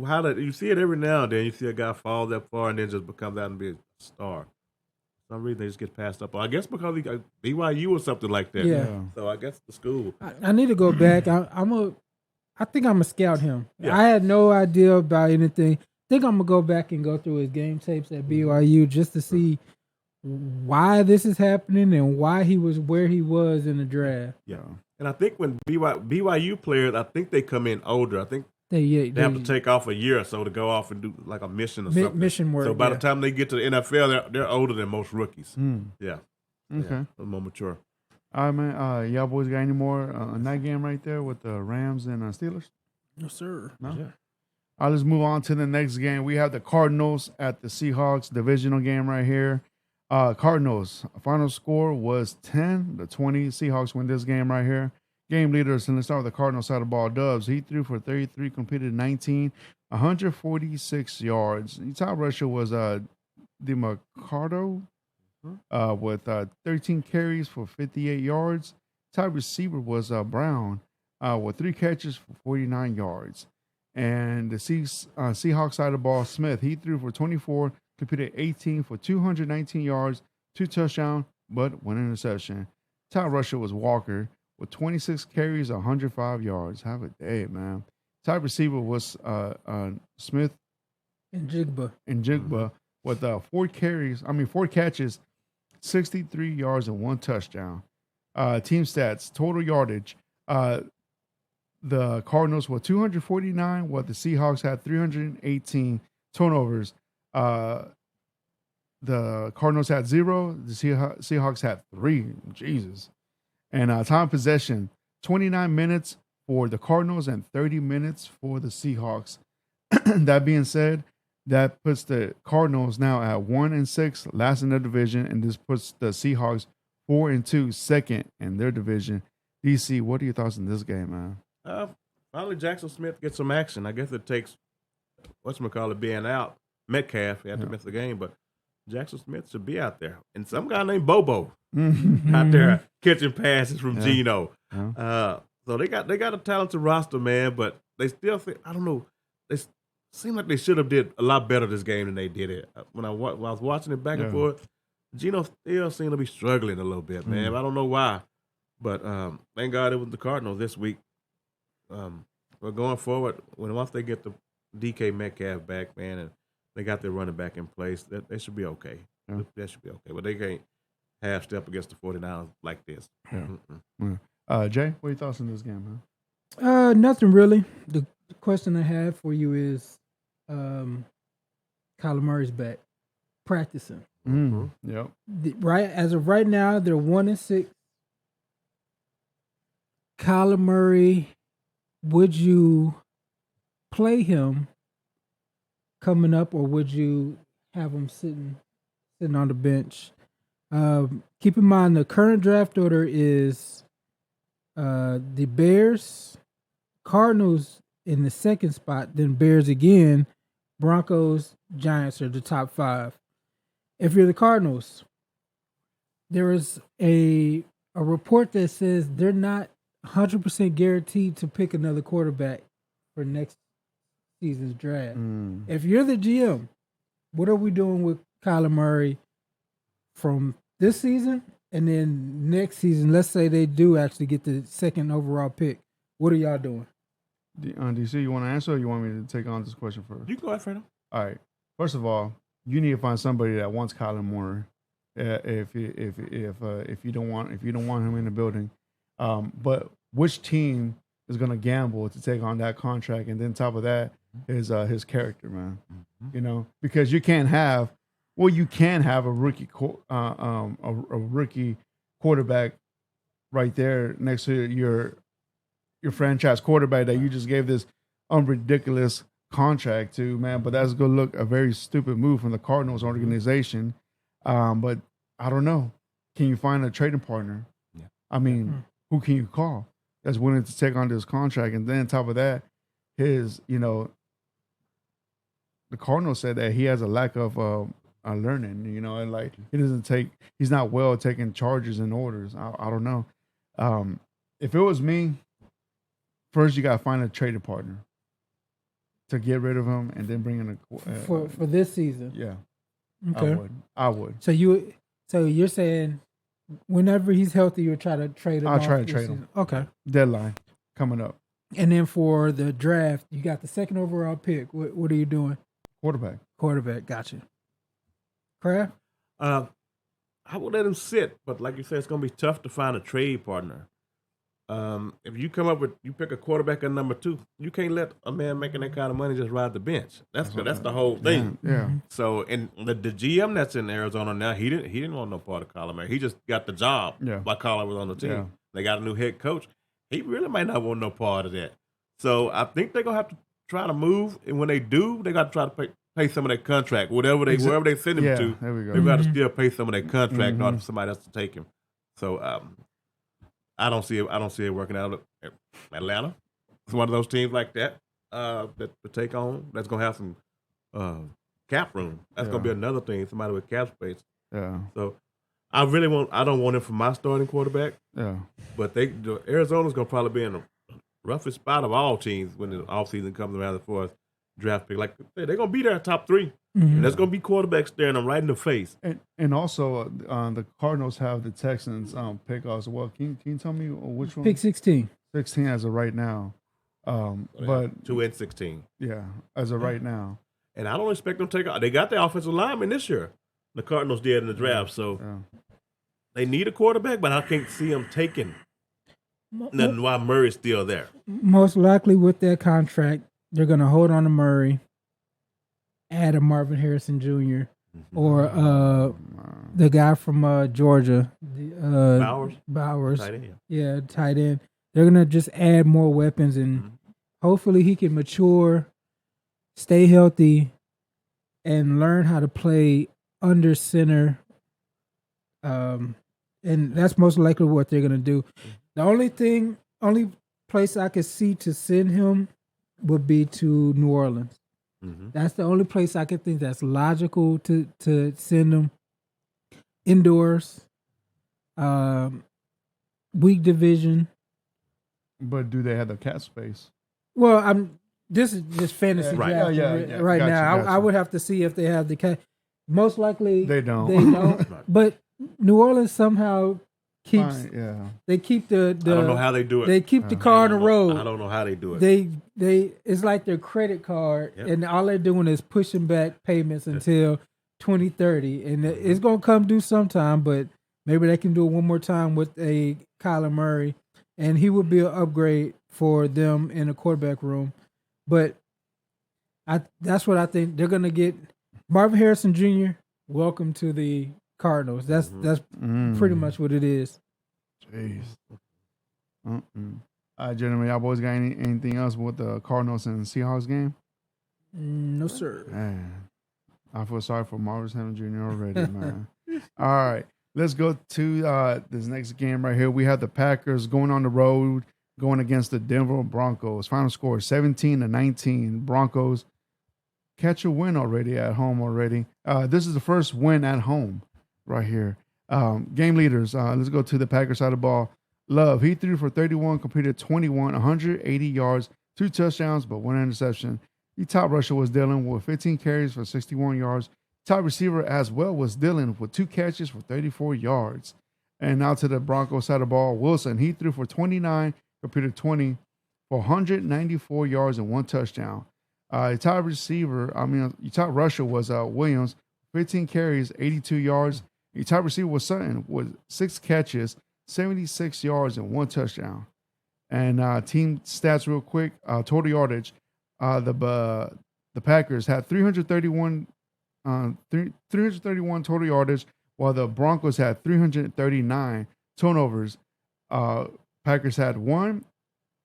how that. You see it every now and then. You see a guy fall that far and then just becomes out and be a star. For some reason they just get passed up. I guess because he got BYU or something like that. Yeah. So I guess the school. I need to go back. I think I'm gonna scout him. Yeah. I had no idea about anything. I think I'm gonna go back and go through his game tapes at BYU just to see why this is happening and why he was where he was in the draft. Yeah. And I think when BYU players, I think they come in older. I think they have to take off a year or so to go off and do like a mission or something. Mission work. So by the time they get to the NFL, they're older than most rookies. Yeah. Okay. Yeah, a little more mature. All right, man. Y'all boys got any more on that game right there with the Rams and Steelers? No, sir. No? Yeah. All right, let's move on to the next game. We have the Cardinals at the Seahawks divisional game right here. Cardinals, final score was 10-20. Seahawks win this game right here. Game leaders, and let's start with the Cardinals side of the ball. Dubs, he threw for 33, completed 19, 146 yards. The top rusher was DeMarcado with 13 carries for 58 yards. Top receiver was Brown with 3 catches for 49 yards. And the Seahawks side of the ball, Smith, he threw for 24, completed 18 for 219 yards, 2 touchdowns, but 1 interception. Top rusher was Walker with 26 carries, 105 yards. Have a day, man. Top receiver was Smith And Jigba with 4 catches, 63 yards and 1 touchdown. Team stats, total yardage. The Cardinals were 249, while the Seahawks had 318 turnovers. The Cardinals had 0. The Seahawks had 3. Jesus. And time possession, 29 minutes for the Cardinals and 30 minutes for the Seahawks. That being said, that puts the Cardinals now at 1-6, last in their division, and this puts the Seahawks 4-2, second in their division. DC, what are your thoughts on this game, man? Finally, Jackson Smith gets some action. I guess it takes being out. Metcalf had to miss the game, but Jackson Smith should be out there. And some guy named Bobo out there catching passes from Geno. So they got a talented roster, man, but they still think, I don't know, they seem like they should have did a lot better this game than they did it. When I was watching it back and forth, Geno still seemed to be struggling a little bit, man. I don't know why. But thank God it was the Cardinals this week. But going forward, once they get the DK Metcalf back, man, and they got their running back in place, they should be okay. Yeah. That should be okay. But they can't half-step against the 49ers like this. Yeah. Jay, what are your thoughts on this game, man? Nothing really. The question I have for you is, Kyler Murray's back practicing. Yep. Right as of right now, they're 1-6. Kyler Murray, would you play him coming up, or would you have him sitting on the bench? Keep in mind the current draft order is the Bears, Cardinals in the second spot, then Bears again, Broncos, Giants are the top 5. If you're the Cardinals, there is a report that says they're not 100% guaranteed to pick another quarterback for next season's draft. If you're the GM, what are we doing with Kyler Murray from this season and then next season? Let's say they do actually get the second overall pick. What are y'all doing? DC, you want to answer, or you want me to take on this question first? You go ahead, Fredo. All right. First of all, you need to find somebody that wants Kyler Murray. If you don't want him in the building, but which team is going to gamble to take on that contract? And then top of that is his character, man. You know, because you can have a rookie a rookie quarterback right there next to your franchise quarterback that you just gave this unridiculous contract to, man. But that's going to look a very stupid move from the Cardinals organization. But I don't know. Can you find a trading partner? Yeah. I mean, who can you call that's willing to take on this contract? And then on top of that, the Cardinals said that he has a lack of learning, and like he's not well taking charges and orders. I don't know. If it was me, first you got to find a trading partner to get rid of him and then bring in for this season. Yeah. Okay. I would. So you're saying whenever he's healthy, you'll try to trade him? I'll try to trade him. Okay. Deadline coming up. And then for the draft, you got the second overall pick. What are you doing? Quarterback. Gotcha. Kraft? I would let him sit, but like you said, it's going to be tough to find a trade partner. If you pick a quarterback at number 2, you can't let a man making that kind of money just ride the bench. That's the whole thing. Yeah. So, and the GM that's in Arizona now, he didn't want no part of Kyler Murray. He just got the job while Kyler was on the team. Yeah. They got a new head coach. He really might not want no part of that. So I think they're gonna have to try to move, and when they do, they got to try to pay some of that contract, wherever they send him to. There we go. They got to still pay some of that contract in order for somebody else to take him. So I don't see it working out. Atlanta, it's one of those teams like that that to take on. That's gonna have some cap room. That's gonna be another thing. Somebody with cap space. Yeah. So I don't want him for my starting quarterback. Yeah. But Arizona's gonna probably be in the roughest spot of all teams when the offseason comes around for us draft pick. Like they're gonna be there top 3. And there's gonna be quarterbacks staring them right in the face. And also the Cardinals have the Texans pick as well. Can you tell me which one? Pick 16. 16 as of right now. But 2 and 16. Yeah, as of right now. And I don't expect them to take. They got the offensive lineman this year. The Cardinals did in the draft, so they need a quarterback, but I can't see them taking nothing while Murray's still there. Most likely with that contract, they're going to hold on to Murray, add a Marvin Harrison Jr. Or the guy from Georgia, Bowers. Tight end. Yeah, tight end. They're going to just add more weapons, and hopefully he can mature, stay healthy, and learn how to play under center. And that's most likely what they're going to do. The only place I could see to send him would be to New Orleans. That's the only place I could think that's logical to send him. Indoors, weak division. But do they have the cap space? Well, this is just fantasy draft right now. Gotcha. I would have to see if they have the cap. Most likely they don't. They don't. But New Orleans somehow keeps. They keep the. I don't know how they do it. They keep the car on the road. I don't know how they do it. They it's like their credit card, and all they're doing is pushing back payments until 2030, and it's gonna come due sometime. But maybe they can do it one more time with a Kyler Murray, and he would be an upgrade for them in the quarterback room. But that's what I think they're gonna get. Marvin Harrison Jr. welcome to the Cardinals. That's Mm. pretty much what it is. Jeez. Gentlemen, y'all boys got anything else with the Cardinals and Seahawks game? No, sir. Man, I feel sorry for Marvis Hamlin Jr. already, man. All right, let's go to this next game right here. We have the Packers going on the road, going against the Denver Broncos. Final score 17-19. Broncos catch a win already at home already. This is the first win at home right here. Game leaders, let's go to the Packers side of the ball. Love, he threw for 31, completed 21, 180 yards, 2 touchdowns, but 1 interception. The top rusher was Dillon with 15 carries for 61 yards. Top receiver as well was Dillon with 2 catches for 34 yards. And now to the Broncos side of the ball. Wilson, he threw for 29, completed 20 for 194 yards and 1 touchdown. The top top rusher was Williams, 15 carries, 82 yards. The top receiver was Sutton with 6 catches, 76 yards and 1 touchdown. And team stats real quick. Total yardage. The Packers had 331 total yardage, while the Broncos had 339 turnovers. Packers had 1,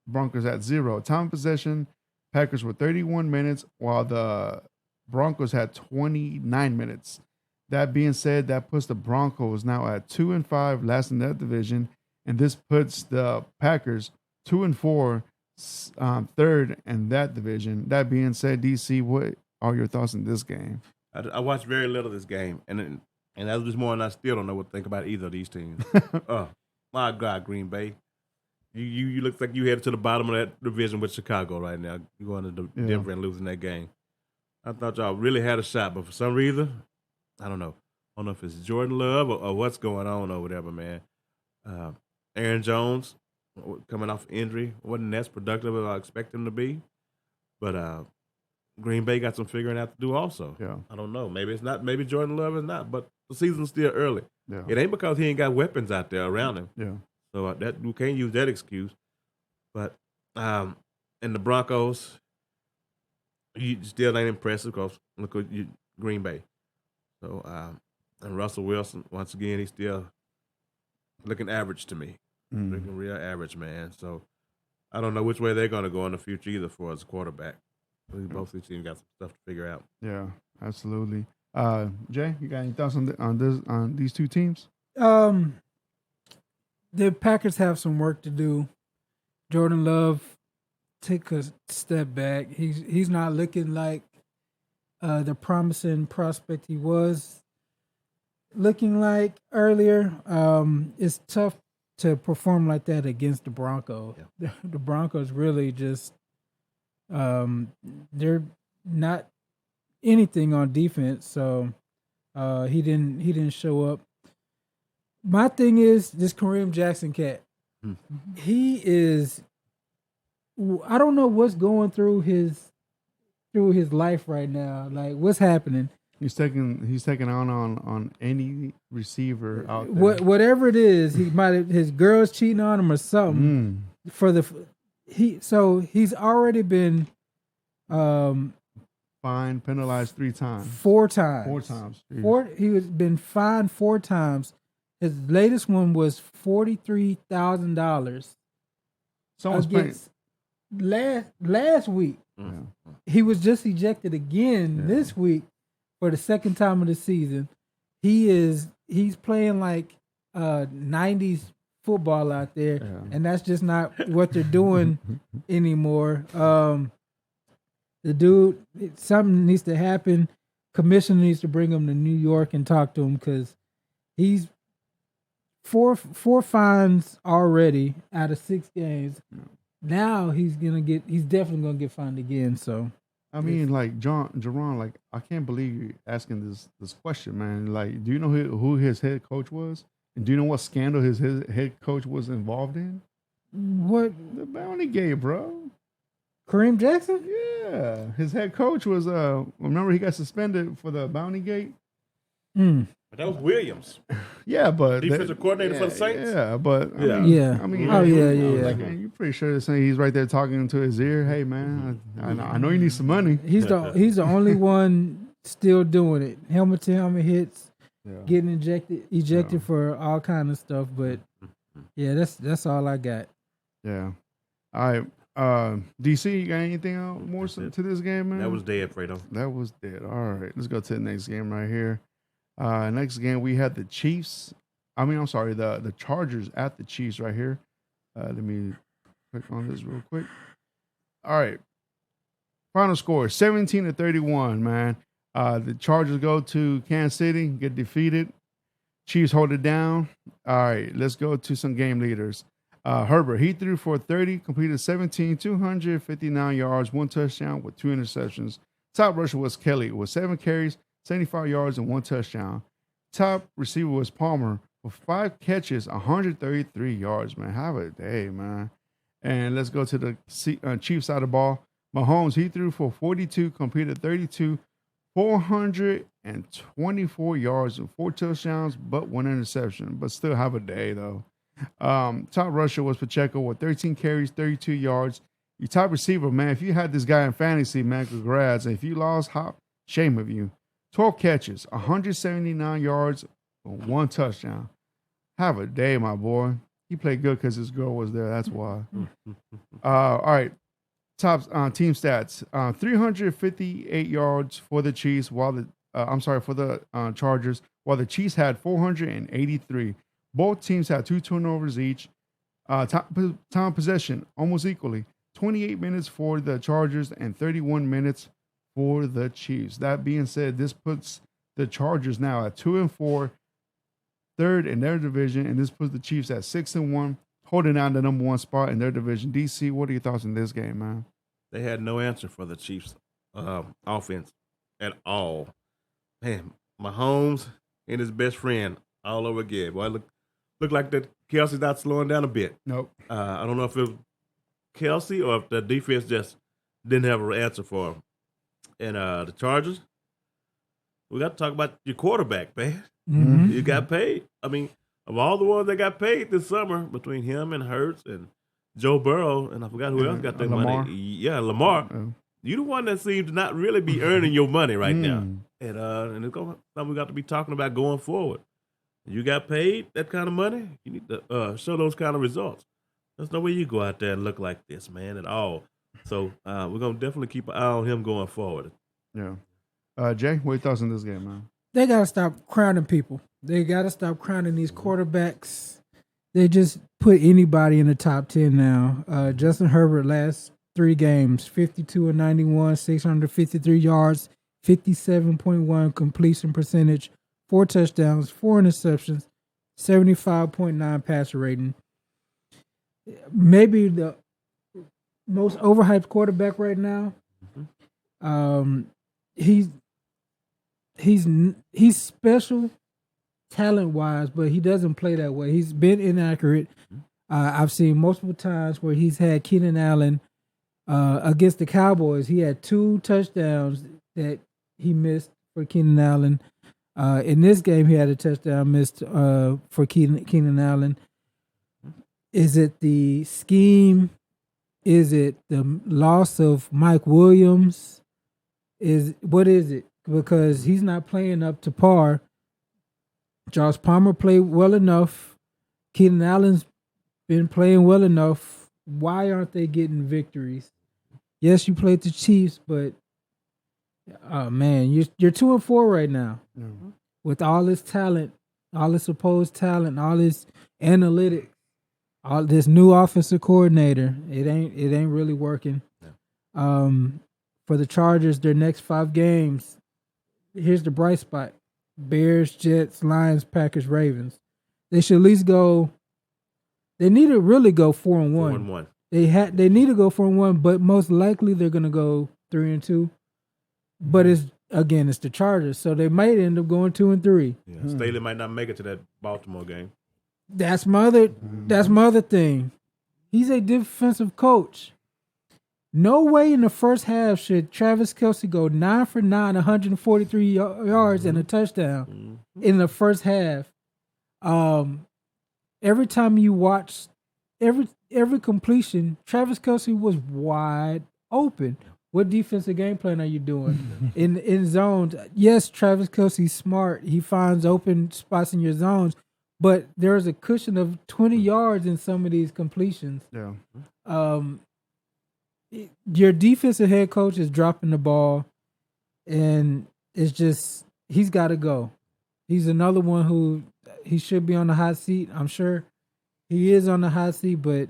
Broncos had 0. Time of possession, Packers were 31 minutes, while the Broncos had 29 minutes. That being said, that puts the Broncos now at 2-5, last in that division, and this puts the Packers 2-4, third in that division. That being said, DC, what are your thoughts on this game? I watched very little of this game, and that was more, and I still don't know what to think about either of these teams. My God, Green Bay, you look like you headed to the bottom of that division with Chicago right now. You're going to Denver and losing that game. I thought y'all really had a shot, but for some reason, I don't know. I don't know if it's Jordan Love or what's going on over there, but man, Aaron Jones coming off injury wasn't as productive as I expected him to be, but Green Bay got some figuring out to do also. Yeah. I don't know. Maybe it's not. Maybe Jordan Love is not, but the season's still early. Yeah. It ain't because he ain't got weapons out there around him. Yeah. So that we can't use that excuse. But and the Broncos, you still ain't impressive because look at Green Bay. So and Russell Wilson, once again, he's still looking average to me. Looking real average, man. So I don't know which way they're going to go in the future either for as a quarterback. Both these teams got some stuff to figure out. Yeah, absolutely. Jay, you got any thoughts on these two teams? The Packers have some work to do. Jordan Love take a step back. He's not looking like the promising prospect he was looking like earlier. It's tough to perform like that against the Broncos. Yeah. The Broncos really just they're not anything on defense, so he didn't show up. My thing is this Kareem Jackson cat. He is. I don't know what's going through his life right now. Like what's happening? He's taking on any receiver out there. Whatever it is, he might have, his girl's cheating on him or something. He's already been fined, penalized 3 times. 4 times. 4 times. He was been fined 4 times. His latest one was $43,000. Someone's paying. Last week. Yeah. He was just ejected again this week for the second time of the season. He's playing like 90s football out there, and that's just not what they're doing anymore. The dude, something needs to happen. Commissioner needs to bring him to New York and talk to him because he's four fines already out of 6 games. Now he's definitely gonna get fined again. So I mean, like Jerron, like I can't believe you're asking this question, man. Like, do you know who his head coach was? And do you know what scandal his head coach was involved in? What? The Bounty Gate, bro. Kareem Jackson? Yeah, his head coach was. Remember he got suspended for the Bounty Gate. But that was Williams. Yeah, but defensive coordinator for the Saints. Yeah, but yeah. I mean, Like, man, you're pretty sure he's right there talking into his ear. Hey, man, I know you need some money. He's the only one still doing it. Helmet to helmet hits, Yeah. getting ejected for all kind of stuff. But yeah, that's all I got. Yeah. All right. DC, you got anything else more That's it. to this game, man? That was dead, Fredo. That was dead. All right. Let's go to the next game right here. Next game we had the Chiefs. I'm sorry, the Chargers at the Chiefs right here. Let me click on this real quick. All right. Final score 17-31, man. The Chargers go to Kansas City, get defeated. Chiefs hold it down. All right, let's go to some game leaders. Herbert, he threw for 30, completed 17, 259 yards, 1 touchdown with 2 interceptions. Top rusher was Kelly with 7 carries, 75 yards, and 1 touchdown. Top receiver was Palmer with 5 catches, 133 yards, man. Have a day, man. And let's go to the Chiefs side of the ball. Mahomes, he threw for 42, completed 32, 424 yards and 4 touchdowns, but 1 interception. But still have a day, though. Top rusher was Pacheco with 13 carries, 32 yards. Your top receiver, man, if you had this guy in fantasy, man, congrats. And if you lost, shame of you. 12 catches, 179 yards, 1 touchdown. Have a day, my boy. He played good because his girl was there. That's why. All right. Top team stats: 358 yards for the Chiefs, while the for the Chargers, while the Chiefs had 483. Both teams had 2 turnovers each. Time possession almost equally: 28 minutes for the Chargers and 31 minutes for the Chiefs. That being said, this puts the Chargers now at 2-4, third in their division, and this puts the Chiefs at 6-1, holding down the number 1 spot in their division. DC, what are your thoughts on this game, man? They had no answer for the Chiefs' offense at all. Man, Mahomes and his best friend all over again. Boy, look like that Kelsey's not slowing down a bit. Nope. I don't know if it was Kelsey or if the defense just didn't have an answer for him. And the Chargers, we got to talk about your quarterback, man. Mm-hmm. You got paid. I mean, of all the ones that got paid this summer, between him and Hurts and Joe Burrow, and I forgot who else got that Lamar. money. Yeah, Lamar. You the one that seems to not really be earning your money right now. And it's something we got to be talking about going forward. You got paid that kind of money, you need to show those kind of results. There's no way you go out there and look like this, man, at all. So we're going to definitely keep an eye on him going forward. Yeah. Jay, what are your thoughts on this game, man? They got to stop crowning people. They got to stop crowning these quarterbacks. They just put anybody in the top 10 now. Justin Herbert, last 3 games, 52-91, 653 yards, 57.1 completion percentage, 4 touchdowns, 4 interceptions, 75.9 passer rating. Maybe the most overhyped quarterback right now. He's special talent-wise, but he doesn't play that way. He's been inaccurate. I've seen multiple times where he's had Keenan Allen against the Cowboys. He had 2 touchdowns that he missed for Keenan Allen. In this game, he had a touchdown missed for Keenan Allen. Is it the scheme? Is it the loss of Mike Williams? What is it? Because he's not playing up to par. Josh Palmer played well enough. Keenan Allen's been playing well enough. Why aren't they getting victories? Yes, you played the Chiefs, but oh man, you're 2-4 right now. Mm-hmm. With all this talent, all this supposed talent, all this analytics, all this new offensive coordinator. It ain't really working. Yeah. For the Chargers, their next 5 games. Here's the bright spot: Bears, Jets, Lions, Packers, Ravens. They should at least go. They need to really go 4-1. 4-1. They need to go 4-1, but most likely they're gonna go 3-2. But it's the Chargers, so they might end up going 2-3. Yeah, Staley might not make it to that Baltimore game. That's my other thing. He's a defensive coach. No way in the first half should Travis Kelce go 9 for 9, 143 yards and a touchdown in the first half. Every time you watch every completion, Travis Kelce was wide open. What defensive game plan are you doing in zones? Yes, Travis Kelce's smart. He finds open spots in your zones, but there's a cushion of 20 yards in some of these completions. Yeah. Your defensive head coach is dropping the ball, and it's just he's got to go. He's another one who he should be on the hot seat. I'm sure he is on the hot seat, but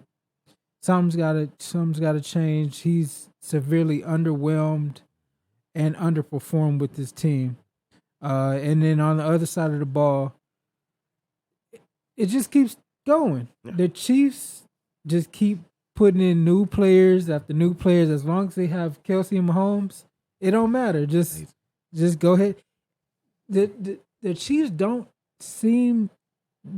something's got to change. He's severely underwhelmed and underperformed with this team. And then on the other side of the ball, it just keeps going. Yeah. The Chiefs just keep putting in new players after new players. As long as they have Kelsey and Mahomes, it don't matter. Just go ahead. The Chiefs don't seem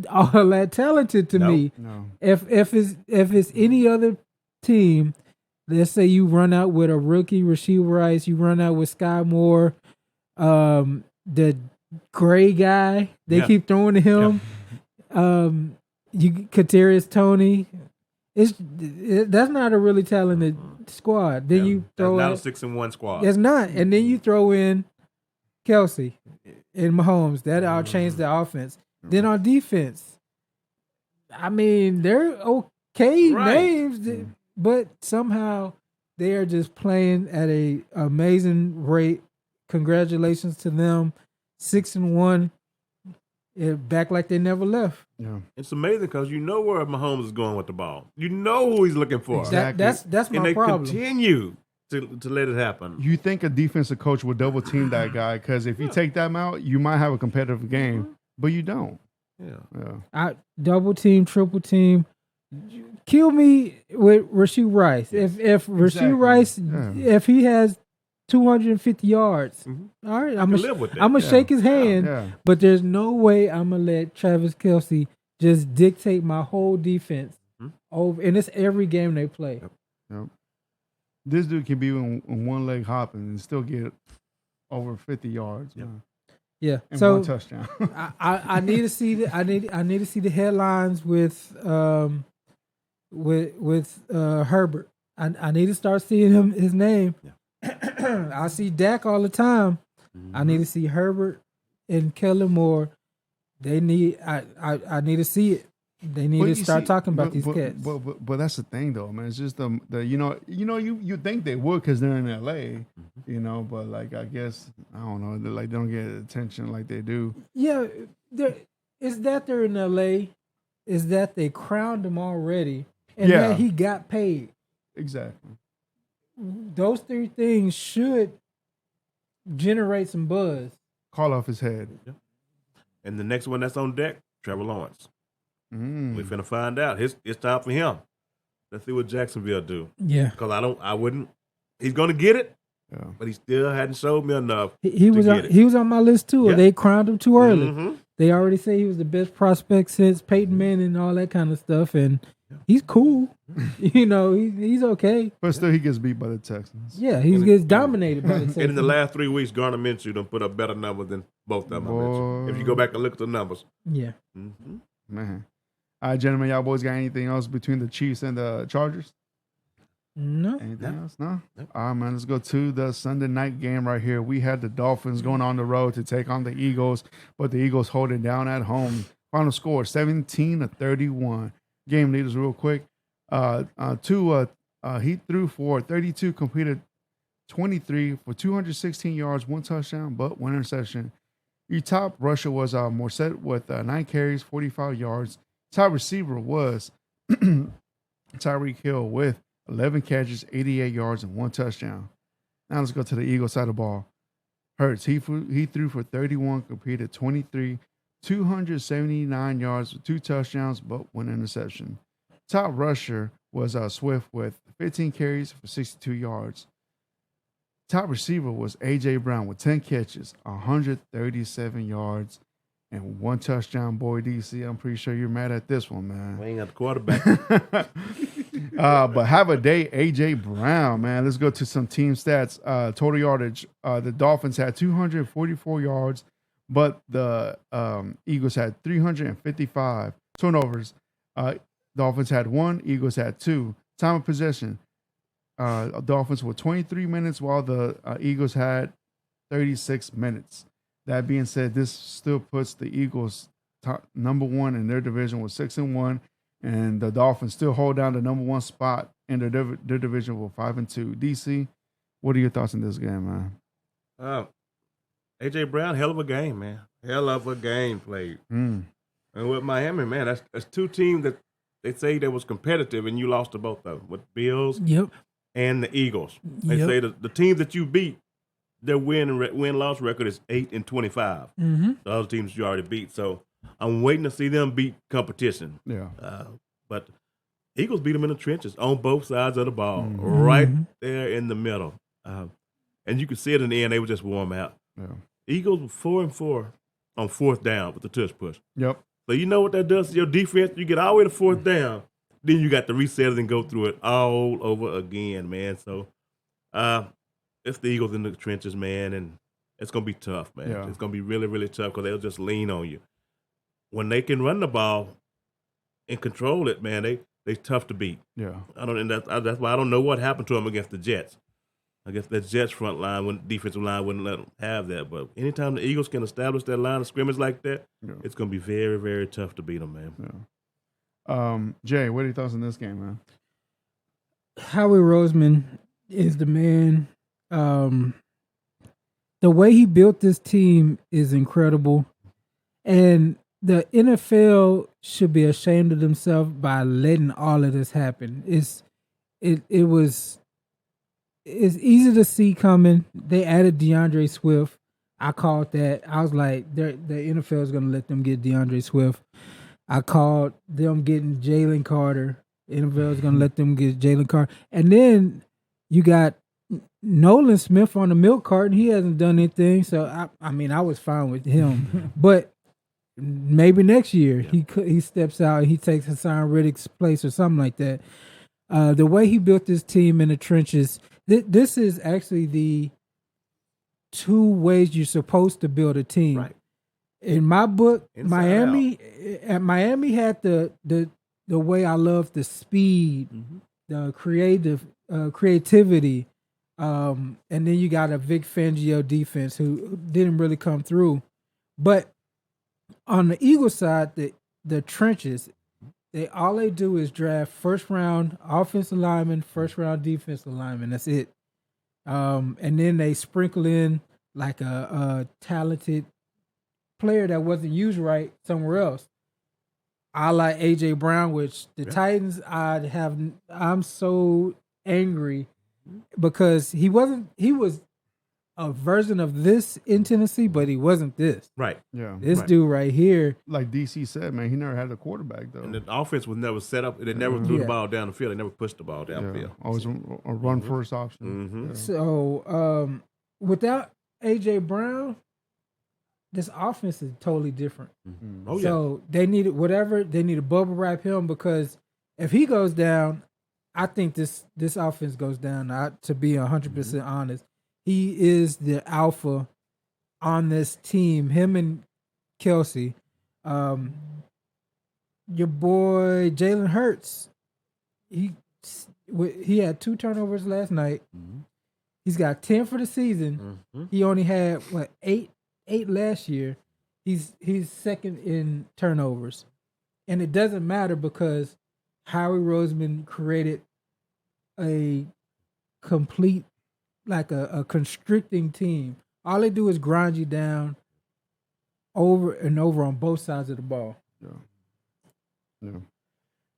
all that talented to me. No. If it's any other team, let's say you run out with a rookie Rashee Rice, you run out with Sky Moore, the gray guy they keep throwing to him, you Kadarius Toney. That's not a really talented squad. Then you throw that's not a 6-1 squad. It's not, and then you throw in Kelsey and Mahomes. That all changed the offense. Then on defense, I mean, they're okay names, but somehow they are just playing at a amazing rate. Congratulations to them, 6-1, back like they never left. Yeah, it's amazing because you know where Mahomes is going with the ball. You know who he's looking for. Exactly. That's my and they problem. continue to let it happen. You think a defensive coach would double team that guy because if you take them out, you might have a competitive game, but you don't. Yeah. I double team, triple team. Kill me with Rashee Rice. If Rashee Rice, if he has 250 yards, all right, I'm gonna shake his hand. But there's no way I'm gonna let Travis Kelce just dictate my whole defense over, and it's every game they play. Yep. This dude can be on one leg hopping and still get over 50 yards. Yep. Yeah, and so one touchdown. I need to see the I need to see the headlines with Herbert. I need to start seeing his name. Yeah. I see Dak all the time. I need to see Herbert and Kellen Moore. They need I need to see it. They need to start talking about these cats. But that's the thing, though, man. It's just the you think they would because they're in L.A., but like I guess I don't know, they don't get attention like they do. Yeah, is that they're in L.A. Is that they crowned him already and that he got paid. Exactly. Those three things should generate some buzz. Call off his head. Yeah. And the next one that's on deck, Trevor Lawrence. We're finna find out. It's time for him. Let's see what Jacksonville do. Yeah. Because I wouldn't. He's gonna get it. Yeah. But he still hadn't showed me enough. He was on my list too. Yeah. They crowned him too early. Mm-hmm. They already say he was the best prospect since Peyton Manning and all that kind of stuff, and he's cool. He's okay. But still, he gets beat by the Texans. Yeah, he gets dominated by the Texans. And in the last 3 weeks, Garner Minshew done put up better numbers than both of them. I mentioned. If you go back and look at the numbers. Yeah. Mm-hmm. Man. All right, gentlemen, y'all boys got anything else between the Chiefs and the Chargers? No. Anything else? No? All right, man, let's go to the Sunday night game right here. We had the Dolphins going on the road to take on the Eagles, but the Eagles hold it down at home. Final score, 17-31. Game leaders real quick. He threw for 32, completed 23 for 216 yards, 1 touchdown, but 1 interception. Your top rusher was Morset with 9 carries, 45 yards. Top receiver was Tyreek Hill with 11 catches, 88 yards, and 1 touchdown. Now let's go to the Eagles side of the ball. Hurts, he threw for 31, completed 23, 279 yards with 2 touchdowns, but 1 interception. Top rusher was Swift with 15 carries for 62 yards. Top receiver was A.J. Brown with 10 catches, 137 yards, and 1 touchdown. Boy, DC, I'm pretty sure you're mad at this one, man. We ain't got the quarterback. But have a day, A.J. Brown, man. Let's go to some team stats. Total yardage. The Dolphins had 244 yards, but the Eagles had 355 turnovers. Dolphins had 1, Eagles had 2. Time of possession, Dolphins with 23 minutes, while the Eagles had 36 minutes. That being said, this still puts the Eagles top number one in their division with 6-1, and the Dolphins still hold down the number one spot in their division with 5-2. DC, what are your thoughts on this game, man? AJ Brown, hell of a game, man. Hell of a game played. And with Miami, man, that's two teams that they say that was competitive, and you lost to both of them, with Bills and the Eagles. They say the teams that you beat, their win-loss record is 8-25. The other teams you already beat. So I'm waiting to see them beat competition. Yeah. But Eagles beat them in the trenches on both sides of the ball, right there in the middle. And you could see it in the end. They were just warm out. Yeah. Eagles were 4-4 on fourth down with the tush push. Yep. So you know what that does to your defense? You get all the way to fourth down, then you got to reset it and go through it all over again, man. So it's the Eagles in the trenches, man, and it's going to be tough, man. Yeah. It's going to be really, really tough because they'll just lean on you. When they can run the ball and control it, man, they tough to beat. Yeah. That's why I don't know what happened to them against the Jets. I guess that Jets front line, defensive line wouldn't let them have that. But anytime the Eagles can establish that line of scrimmage like that, it's going to be very, very tough to beat them, man. Yeah. Jay, what are your thoughts on this game, man? Howie Roseman is the man. The way he built this team is incredible. And the NFL should be ashamed of themselves by letting all of this happen. It's easy to see coming. They added DeAndre Swift. I called that. I was like, the NFL is going to let them get DeAndre Swift. I called them getting Jalen Carter. The NFL is going to let them get Jalen Carter. And then you got Nolan Smith on the milk carton. He hasn't done anything. So, I was fine with him. But maybe next year he steps out and he takes Hassan Riddick's place or something like that. The way he built this team in the trenches, this is actually the two ways you're supposed to build a team. Right. In my book, Inside Miami had the way I love the speed, the creativity, and then you got a Vic Fangio defense who didn't really come through. But on the Eagles side, the trenches, all they do is draft first round offensive lineman, first round defensive lineman. That's it. And then they sprinkle in like a talented player that wasn't used right somewhere else. I like AJ Brown, which the Titans I'm so angry because he was a version of this in Tennessee, but he wasn't this. Right. Yeah. This dude right here. Like DC said, man, he never had a quarterback, though. And the offense was never set up. They never threw the ball down the field. They never pushed the ball down the field. Always a run first option. Yeah. So without AJ Brown, this offense is totally different. Oh, so they need to bubble wrap him because if he goes down, I think this offense goes down. To be 100% honest, he is the alpha on this team. Him and Kelsey, your boy Jalen Hurts. He had 2 turnovers last night. He's got 10 for the season. He only had 8 last year. He's second in turnovers, and it doesn't matter because Howie Roseman created a complete, like a constricting team. All they do is grind you down over and over on both sides of the ball. Yeah.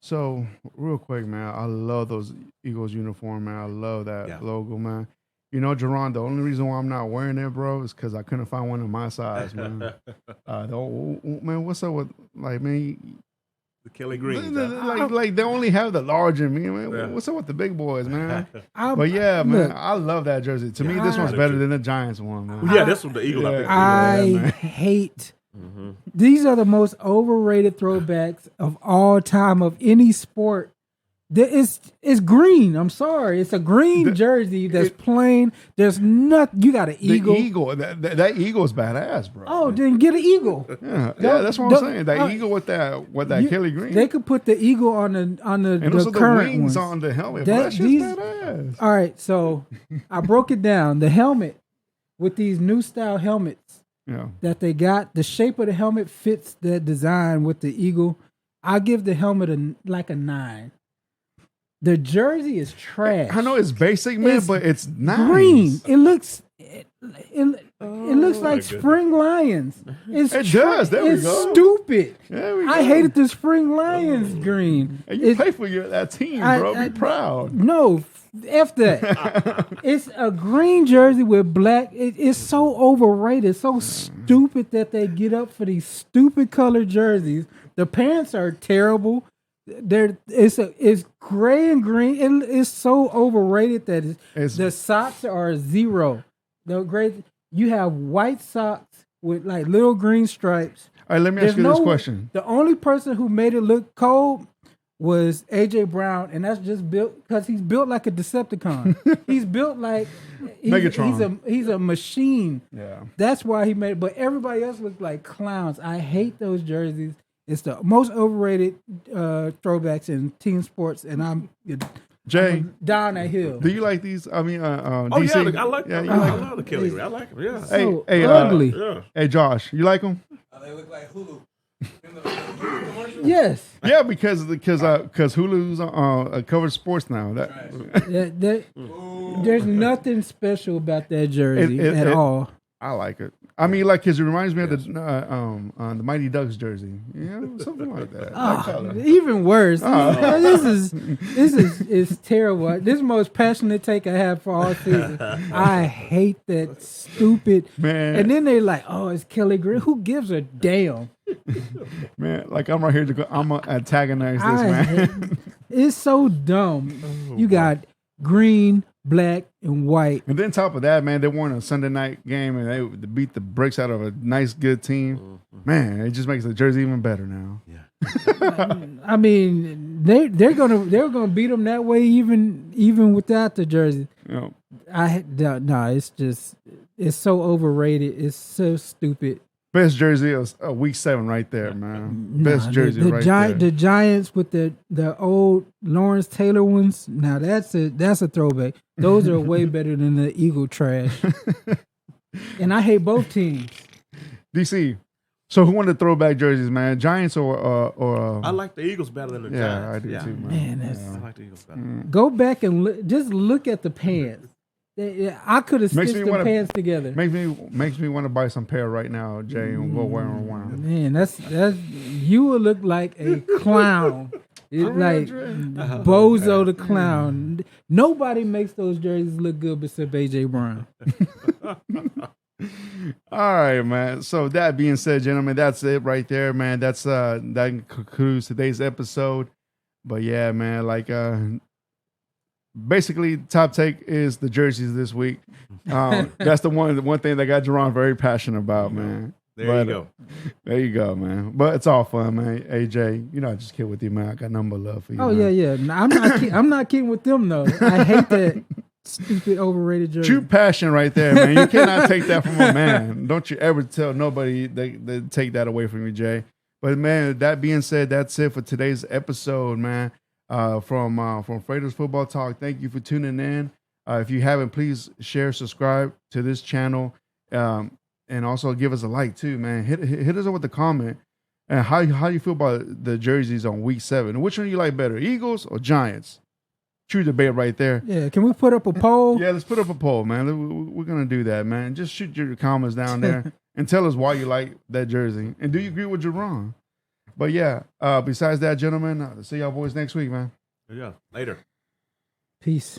So real quick, man, I love those Eagles uniform, man. I love that logo, man. You know, Jerron, the only reason why I'm not wearing it, bro, is because I couldn't find one in my size, man. Man, what's up with, like, man? The Kelly Green. Like they only have the large in me, man. Yeah. What's up with the big boys, man? But yeah, man, I love that jersey. To me, this one's better than the Giants one, man. Yeah, this was the Eagle. I hate. These are the most overrated throwbacks of all time of any sport. It's green. I'm sorry. It's a green jersey that's plain. There's nothing. You got an eagle. The eagle. That eagle is badass, bro. Oh, then get an eagle. Yeah, that's what I'm saying. That eagle with that Kelly green. They could put the eagle on the and also the current wings ones. on the helmet. That's just badass. All right, so I broke it down. The helmet with these new style helmets that they got, the shape of the helmet fits that design with the eagle. I give the helmet a 9. The jersey is trash. I know it's basic, man, but it's nice. Green. It looks like Spring Lions. It does. There we go. It's stupid. There we go. I hated the Spring Lions green. And you play for that team, bro. Be proud. No, F that. It's a green jersey with black. It's so overrated. So stupid that they get up for these stupid colored jerseys. The pants are terrible. It's gray and green. It's so overrated that the socks are 0. You have white socks with like little green stripes. All right, let me ask you this question. The only person who made it look cold was AJ Brown, and that's just built because he's built like a Decepticon. He's built like Megatron. He's a machine. Yeah, that's why he made it. But everybody else looks like clowns. I hate those jerseys. It's the most overrated throwbacks in team sports, and I'm down that hill. Do you like these? I mean, DC? Yeah, I like them. I love the Kelly green. I like them. Yeah. Hey, ugly. Hey, Josh, you like them? They look like Hulu. Yes. Yeah, because Hulu's covered sports now. There's nothing special about that jersey at all. I like it. I mean, because it reminds me of the Mighty Ducks jersey, something like that. Even worse. This is terrible. This is the most passionate take I have for all season. I hate that stupid man. And then they're like, "Oh, it's Kelly Green." Who gives a damn? Man, like I'm right here to go. I'm gonna antagonize this man. It's so dumb. You got green, black, and white. And then top of that, man, they won a Sunday night game and they beat the bricks out of a nice, good team. Man, it just makes the jersey even better now. Yeah. I mean, they're gonna beat them that way even without the jersey. No, it's so overrated. It's so stupid. Best jersey is week 7 right there, man. Best jersey right there. The Giants with the old Lawrence Taylor ones. Now that's a throwback. Those are way better than the Eagle trash. And I hate both teams. DC. So who won the throwback jerseys, man? Giants or I like the Eagles better than the Giants. Yeah, I do too, man. I like the Eagles better. Go back and just look at the pants. I could have stitched the pants together. Makes me want to buy some pair right now, Jay, and go wear them around. Man, that's you would look like a clown. Like Bozo the Clown. Nobody makes those jerseys look good except AJ Brown. All right, man. So that being said, gentlemen, that's it right there, man. That concludes today's episode. But yeah, man, basically, top take is the jerseys this week. That's the one thing that got Jerron very passionate about, man. There you go. There you go, man. But it's all fun, man. AJ, I just kid with you, man. I got nothing but love for you. Oh man. yeah. I'm not kidding with them though. I hate that stupid overrated jersey. True passion right there, man. You cannot take that from a man. Don't you ever tell nobody they take that away from you, Jay. But man, that being said, that's it for today's episode, man. From Freighters Football Talk. Thank you for tuning in. If you haven't, please share, subscribe to this channel, and also give us a like too, man. Hit us up with a comment. And how you feel about the jerseys on week 7? Which one do you like better, Eagles or Giants? True debate right there. Yeah, can we put up a poll? Yeah, let's put up a poll, man. We're gonna do that, man. Just shoot your comments down there and tell us why you like that jersey. And do you agree with Jerron? But yeah, besides that, gentlemen, see y'all boys next week, man. Yeah, later. Peace.